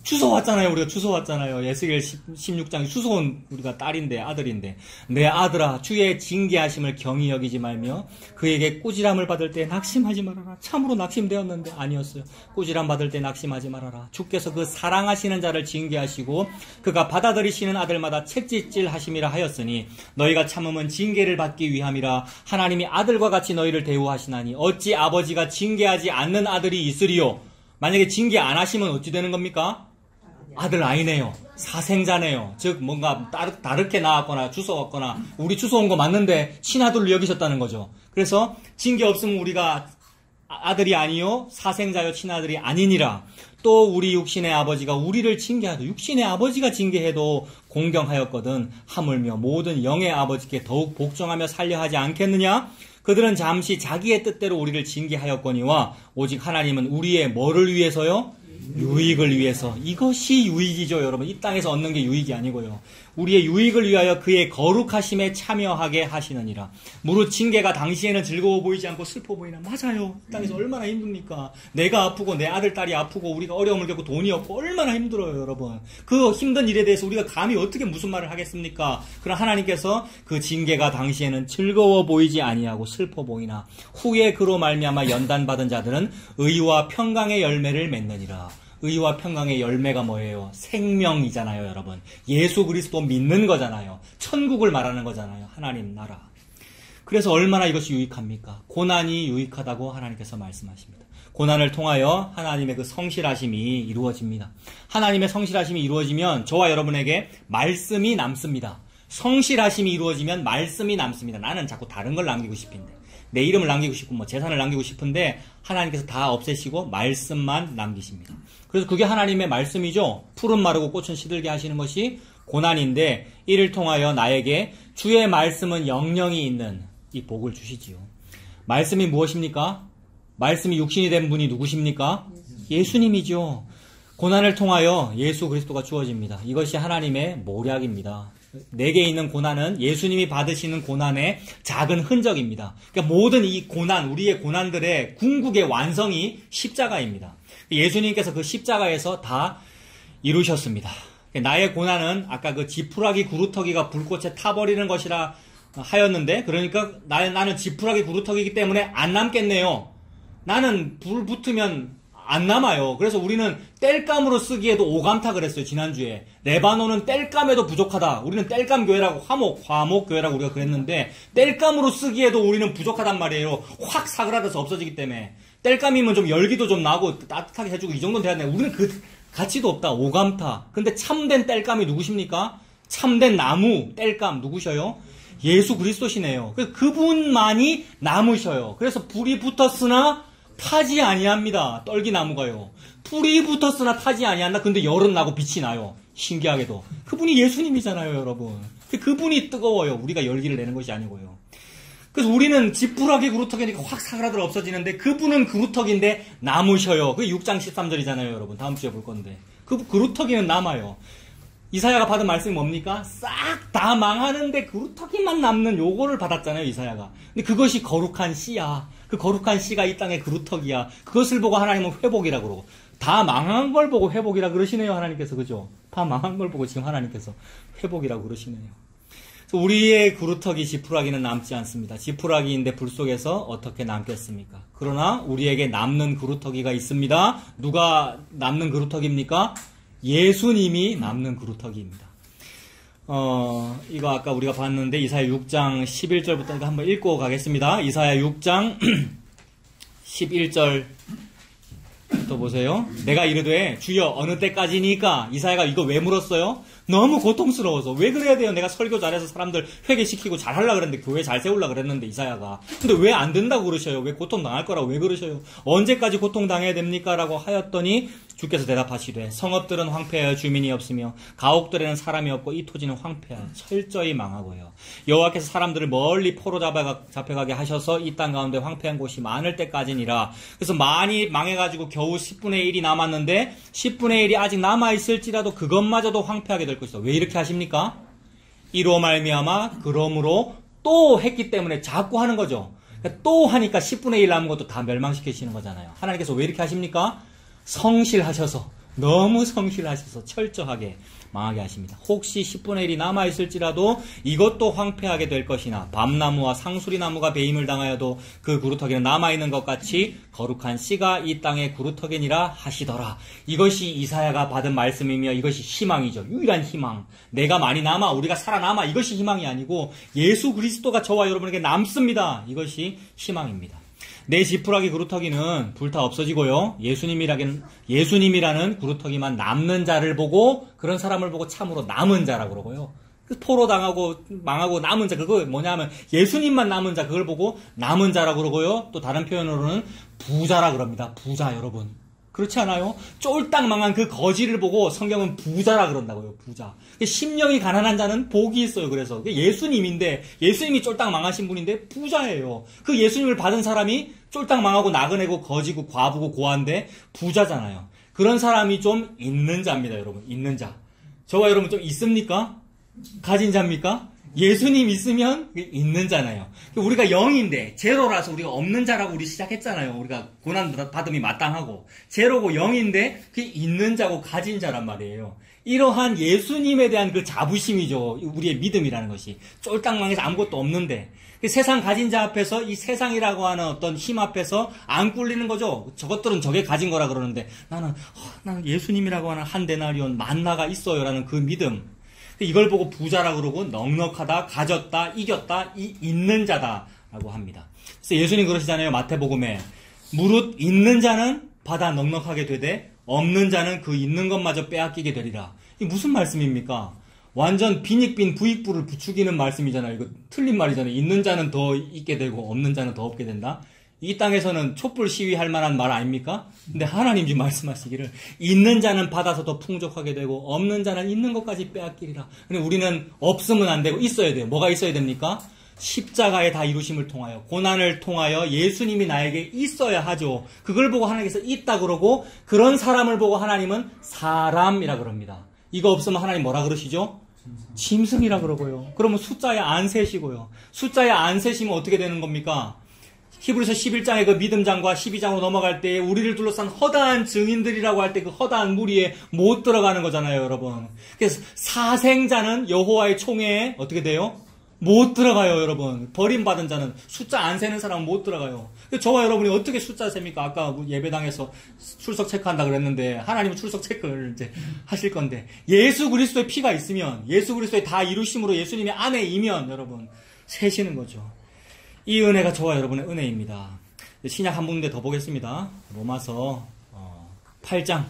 주워왔잖아요. 우리가 주워왔잖아요. 에스겔 16장에 주워온 우리가 딸인데 아들인데 내 아들아 주의 징계하심을 경히 여기지 말며 그에게 꾸지람을 받을 때 낙심하지 말아라. 참으로 낙심되었는데 아니었어요. 꾸지람 받을 때 낙심하지 말아라. 주께서 그 사랑하시는 자를 징계하시고 그가 받아들이시는 아들마다 채찍질 하심이라 하였으니 너희가 참음은 징계를 받기 위함이라. 하나님이 아들과 같이 너희를 대우하시나니 어찌 아버지가 징계하지 않는 아들이 있으리요. 만약에 징계 안 하시면 어찌 되는 겁니까? 아들 아니네요. 사생자네요. 즉 뭔가 다르게 나왔거나 주워왔거나 우리 주워온 거 맞는데 친아들로 여기셨다는 거죠. 그래서 징계 없으면 우리가 아들이 아니요 사생자요 친아들이 아니니라. 또 우리 육신의 아버지가 우리를 징계하도 육신의 아버지가 징계해도 공경하였거든 하물며 모든 영의 아버지께 더욱 복종하며 살려 하지 않겠느냐? 그들은 잠시 자기의 뜻대로 우리를 징계하였거니와 오직 하나님은 우리의 뭐를 위해서요? 유익을 위해서. 이것이 유익이죠, 여러분. 이 땅에서 얻는 게 유익이 아니고요. 우리의 유익을 위하여 그의 거룩하심에 참여하게 하시느니라. 무릇 징계가 당시에는 즐거워 보이지 않고 슬퍼 보이나? 맞아요. 이 땅에서 얼마나 힘듭니까? 내가 아프고 내 아들, 딸이 아프고 우리가 어려움을 겪고 돈이 없고 얼마나 힘들어요, 여러분. 그 힘든 일에 대해서 우리가 감히 어떻게 무슨 말을 하겠습니까? 그러나 하나님께서 그 징계가 당시에는 즐거워 보이지 아니하고 슬퍼 보이나 후에 그로 말미암아 연단받은 자들은 의와 평강의 열매를 맺느니라. 의와 평강의 열매가 뭐예요? 생명이잖아요, 여러분. 예수 그리스도 믿는 거잖아요. 천국을 말하는 거잖아요. 하나님 나라. 그래서 얼마나 이것이 유익합니까? 고난이 유익하다고 하나님께서 말씀하십니다. 고난을 통하여 하나님의 그 성실하심이 이루어집니다. 하나님의 성실하심이 이루어지면 저와 여러분에게 말씀이 남습니다. 성실하심이 이루어지면 말씀이 남습니다. 나는 자꾸 다른 걸 남기고 싶은데, 내 이름을 남기고 싶고 뭐 재산을 남기고 싶은데 하나님께서 다 없애시고 말씀만 남기십니다. 그래서 그게 하나님의 말씀이죠. 푸른 마르고 꽃은 시들게 하시는 것이 고난인데 이를 통하여 나에게 주의 말씀은 영영이 있는 이 복을 주시지요. 말씀이 무엇입니까? 말씀이 육신이 된 분이 누구십니까? 예수님이죠. 고난을 통하여 예수 그리스도가 주어집니다. 이것이 하나님의 모략입니다. 내게 있는 고난은 예수님이 받으시는 고난의 작은 흔적입니다. 그러니까 모든 이 고난, 우리의 고난들의 궁극의 완성이 십자가입니다. 예수님께서 그 십자가에서 다 이루셨습니다. 나의 고난은 아까 그 지푸라기 구루터기가 불꽃에 타버리는 것이라 하였는데, 그러니까 나는 지푸라기 구루터기이기 때문에 안 남겠네요. 나는 불 붙으면 안 남아요. 그래서 우리는 땔감으로 쓰기에도 오감타 그랬어요, 지난주에. 레바논은 땔감에도 부족하다. 우리는 땔감 교회라고 화목 교회라고 우리가 그랬는데, 땔감으로 쓰기에도 우리는 부족하단 말이에요. 확 사그라져서 없어지기 때문에. 땔감이면 좀 열기도 좀 나고 따뜻하게 해주고 이 정도는 돼야 되는데, 우리는 그 가치도 없다. 오감타. 근데 참된 땔감이 누구십니까? 참된 나무, 땔감 누구셔요? 예수 그리스도시네요. 그래서 그분만이 남으셔요. 그래서 불이 붙었으나 타지 아니합니다. 떨기나무가요. 불이 붙었으나 타지 아니한다. 근데 열은 나고 빛이 나요. 신기하게도. 그분이 예수님이잖아요, 여러분. 그분이 뜨거워요. 우리가 열기를 내는 것이 아니고요. 그래서 우리는 지푸라기 구루터기니까 확 사그라들어 없어지는데 그분은 구루터기인데 남으셔요. 그게 6장 13절이잖아요, 여러분. 다음 주에 볼 건데. 그 구루터기는 남아요. 이사야가 받은 말씀이 뭡니까? 싹 다 망하는데 구루터기만 남는 요거를 받았잖아요, 이사야가. 근데 그것이 거룩한 씨야. 그 거룩한 씨가 이 땅의 그루터기야. 그것을 보고 하나님은 회복이라고 그러고, 다 망한 걸 보고 회복이라 그러시네요, 하나님께서. 그죠? 다 망한 걸 보고 지금 하나님께서 회복이라고 그러시네요. 그래서 우리의 그루터기 지푸라기는 남지 않습니다. 지푸라기인데 불 속에서 어떻게 남겠습니까? 그러나 우리에게 남는 그루터기가 있습니다. 누가 남는 그루터기입니까? 예수님이 남는 그루터기입니다. 이거 아까 우리가 봤는데 이사야 6장 11절부터 한번 읽고 가겠습니다. 이사야 6장 11절 또 보세요. 내가 이르되 주여 어느 때까지니까. 이사야가 이거 왜 물었어요? 너무 고통스러워서. 왜 그래야 돼요? 내가 설교 잘해서 사람들 회개시키고 잘하려고 그랬는데, 교회 잘 세우려고 그랬는데 이사야가. 근데 왜 안 된다고 그러셔요? 왜 고통당할 거라고 왜 그러셔요? 언제까지 고통당해야 됩니까? 라고 하였더니 주께서 대답하시되 성읍들은 황폐하여 주민이 없으며 가옥들에는 사람이 없고 이 토지는 황폐하여 철저히 망하고요. 여호와께서 사람들을 멀리 포로 잡혀가게 하셔서 이 땅 가운데 황폐한 곳이 많을 때까지니라. 그래서 많이 망해가지고 겨우 10분의 1이 남았는데 10분의 1이 아직 남아있을지라도 그것마저도 황폐하게 될 것이다. 왜 이렇게 하십니까? 이로 말미암아 그러므로 또 했기 때문에 자꾸 하는 거죠. 그러니까 또 하니까 10분의 1 남은 것도 다 멸망시키시는 거잖아요. 하나님께서 왜 이렇게 하십니까? 성실하셔서, 너무 성실하셔서 철저하게 망하게 하십니다. 혹시 10분의 1이 남아있을지라도 이것도 황폐하게 될 것이나 밤나무와 상수리나무가 배임을 당하여도 그 구루터기는 남아있는 것 같이 거룩한 씨가 이 땅의 구루터기니라 하시더라. 이것이 이사야가 받은 말씀이며 이것이 희망이죠. 유일한 희망. 내가 많이 남아, 우리가 살아남아. 이것이 희망이 아니고 예수 그리스도가 저와 여러분에게 남습니다. 이것이 희망입니다. 내 지푸라기 구루터기는 불타 없어지고요. 예수님이라는 구루터기만 남는 자를 보고, 그런 사람을 보고 참으로 남은 자라고 그러고요. 포로 당하고 망하고 남은 자, 그거 뭐냐면 예수님만 남은 자, 그걸 보고 남은 자라고 그러고요. 또 다른 표현으로는 부자라 그럽니다. 부자, 여러분. 그렇지 않아요? 쫄딱 망한 그 거지를 보고 성경은 부자라 그런다고요. 부자. 심령이 가난한 자는 복이 있어요. 그래서 예수님인데, 예수님이 쫄딱 망하신 분인데 부자예요. 그 예수님을 받은 사람이 쫄딱 망하고 나그네고 거지고 과부고 고아인데 부자잖아요. 그런 사람이 좀 있는 자입니다, 여러분. 있는 자. 저와 여러분 좀 있습니까? 가진 자입니까? 예수님 있으면 있는 자잖아요. 우리가 0인데 제로라서 우리가 없는 자라고 우리 시작했잖아요. 우리가 고난 받음이 마땅하고 제로고 0인데 그게 있는 자고 가진 자란 말이에요. 이러한 예수님에 대한 그 자부심이죠. 우리의 믿음이라는 것이. 쫄딱 망해서 아무것도 없는데 세상 가진 자 앞에서 이 세상이라고 하는 어떤 힘 앞에서 안 꿀리는 거죠. 저것들은 저게 가진 거라 그러는데 나는 예수님이라고 하는 한 데나리온 만나가 있어요라는 그 믿음. 이걸 보고 부자라 그러고 넉넉하다, 가졌다, 이겼다, 있는 자다라고 합니다. 그래서 예수님 그러시잖아요. 마태복음에 무릇 있는 자는 받아 넉넉하게 되되 없는 자는 그 있는 것마저 빼앗기게 되리라. 이게 무슨 말씀입니까? 완전 빈익빈 부익부를 부추기는 말씀이잖아요. 이거 틀린 말이잖아요. 있는 자는 더 있게 되고 없는 자는 더 없게 된다. 이 땅에서는 촛불 시위할 만한 말 아닙니까? 근데 하나님이 말씀하시기를 있는 자는 받아서 더 풍족하게 되고 없는 자는 있는 것까지 빼앗기리라. 근데 우리는 없으면 안 되고 있어야 돼요. 뭐가 있어야 됩니까? 십자가의 다 이루심을 통하여 고난을 통하여 예수님이 나에게 있어야 하죠. 그걸 보고 하나님께서 있다 그러고 그런 사람을 보고 하나님은 사람이라 그럽니다. 이거 없으면 하나님 뭐라 그러시죠? 짐승이라 그러고요. 그러면 숫자에 안 세시고요. 숫자에 안 세시면 어떻게 되는 겁니까? 히브리서 11장의 그 믿음장과 12장으로 넘어갈 때 우리를 둘러싼 허다한 증인들이라고 할 때 그 허다한 무리에 못 들어가는 거잖아요, 여러분. 그래서 사생자는 여호와의 총회에 어떻게 돼요? 못 들어가요, 여러분. 버림받은 자는 숫자 안 세는 사람은 못 들어가요. 저와 여러분이 어떻게 숫자 셉니까? 아까 예배당에서 출석 체크한다 그랬는데 하나님은 출석 체크를 이제 하실 건데 예수 그리스도의 피가 있으면 예수 그리스도의 다 이루심으로 예수님이 안에이면 여러분 세시는 거죠. 이 은혜가 저와 여러분의 은혜입니다. 신약 한 군데 더 보겠습니다. 로마서 8장.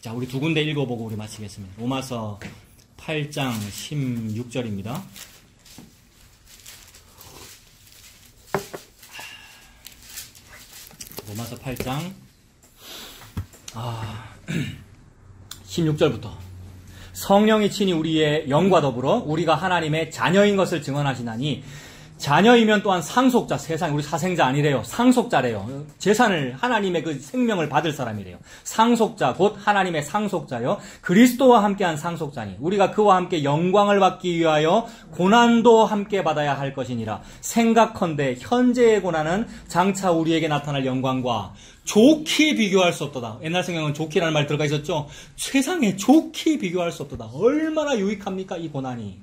자, 우리 두 군데 읽어보고 우리 마치겠습니다. 로마서 8장 16절입니다. 로마서 8장 16절부터 성령이 친히 우리의 영과 더불어 우리가 하나님의 자녀인 것을 증언하시나니 자녀이면 또한 상속자, 세상 우리 사생자 아니래요. 상속자래요. 재산을 하나님의 그 생명을 받을 사람이래요. 상속자 곧 하나님의 상속자요. 그리스도와 함께한 상속자니 우리가 그와 함께 영광을 받기 위하여 고난도 함께 받아야 할 것이니라. 생각컨대 현재의 고난은 장차 우리에게 나타날 영광과 좋게 비교할 수 없도다. 옛날 성경은 좋게라는 말 들어가 있었죠. 세상에 좋게 비교할 수 없도다. 얼마나 유익합니까 이 고난이.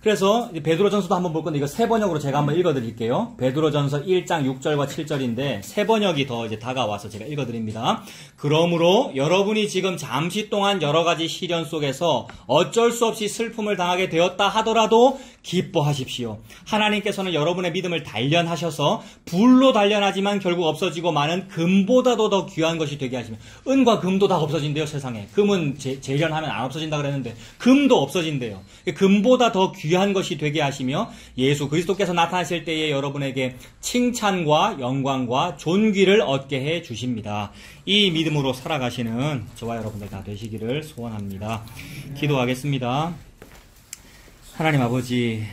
그래서 베드로전서도 한번 볼 건데 이거 세 번역으로 제가 한번 읽어드릴게요. 베드로전서 1장 6절과 7절인데 세 번역이 더 이제 다가와서 제가 읽어드립니다. 그러므로 여러분이 지금 잠시 동안 여러 가지 시련 속에서 어쩔 수 없이 슬픔을 당하게 되었다 하더라도 기뻐하십시오. 하나님께서는 여러분의 믿음을 단련하셔서 불로 단련하지만 결국 없어지고 많은 금보다도 더 귀한 것이 되게 하시며 은과 금도 다 없어진대요. 세상에. 금은 재련하면 안 없어진다 그랬는데 금도 없어진대요. 금보다 더 귀한 것이 되게 하시며 예수 그리스도께서 나타나실 때에 여러분에게 칭찬과 영광과 존귀를 얻게 해 주십니다. 이 믿음으로 살아가시는 저와 여러분들 다 되시기를 소원합니다. 기도하겠습니다. 하나님 아버지,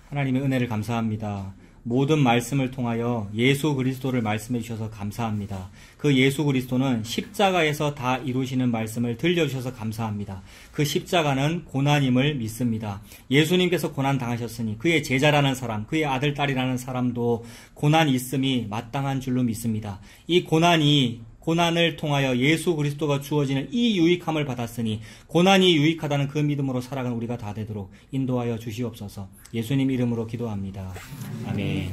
하나님의 은혜를 감사합니다. 모든 말씀을 통하여 예수 그리스도를 말씀해 주셔서 감사합니다. 그 예수 그리스도는 십자가에서 다 이루시는 말씀을 들려주셔서 감사합니다. 그 십자가는 고난임을 믿습니다. 예수님께서 고난 당하셨으니 그의 제자라는 사람, 그의 아들, 딸이라는 사람도 고난이 있음이 마땅한 줄로 믿습니다. 이 고난을 통하여 예수 그리스도가 주어지는 이 유익함을 받았으니 고난이 유익하다는 그 믿음으로 살아가는 우리가 다 되도록 인도하여 주시옵소서. 예수님 이름으로 기도합니다. 아멘.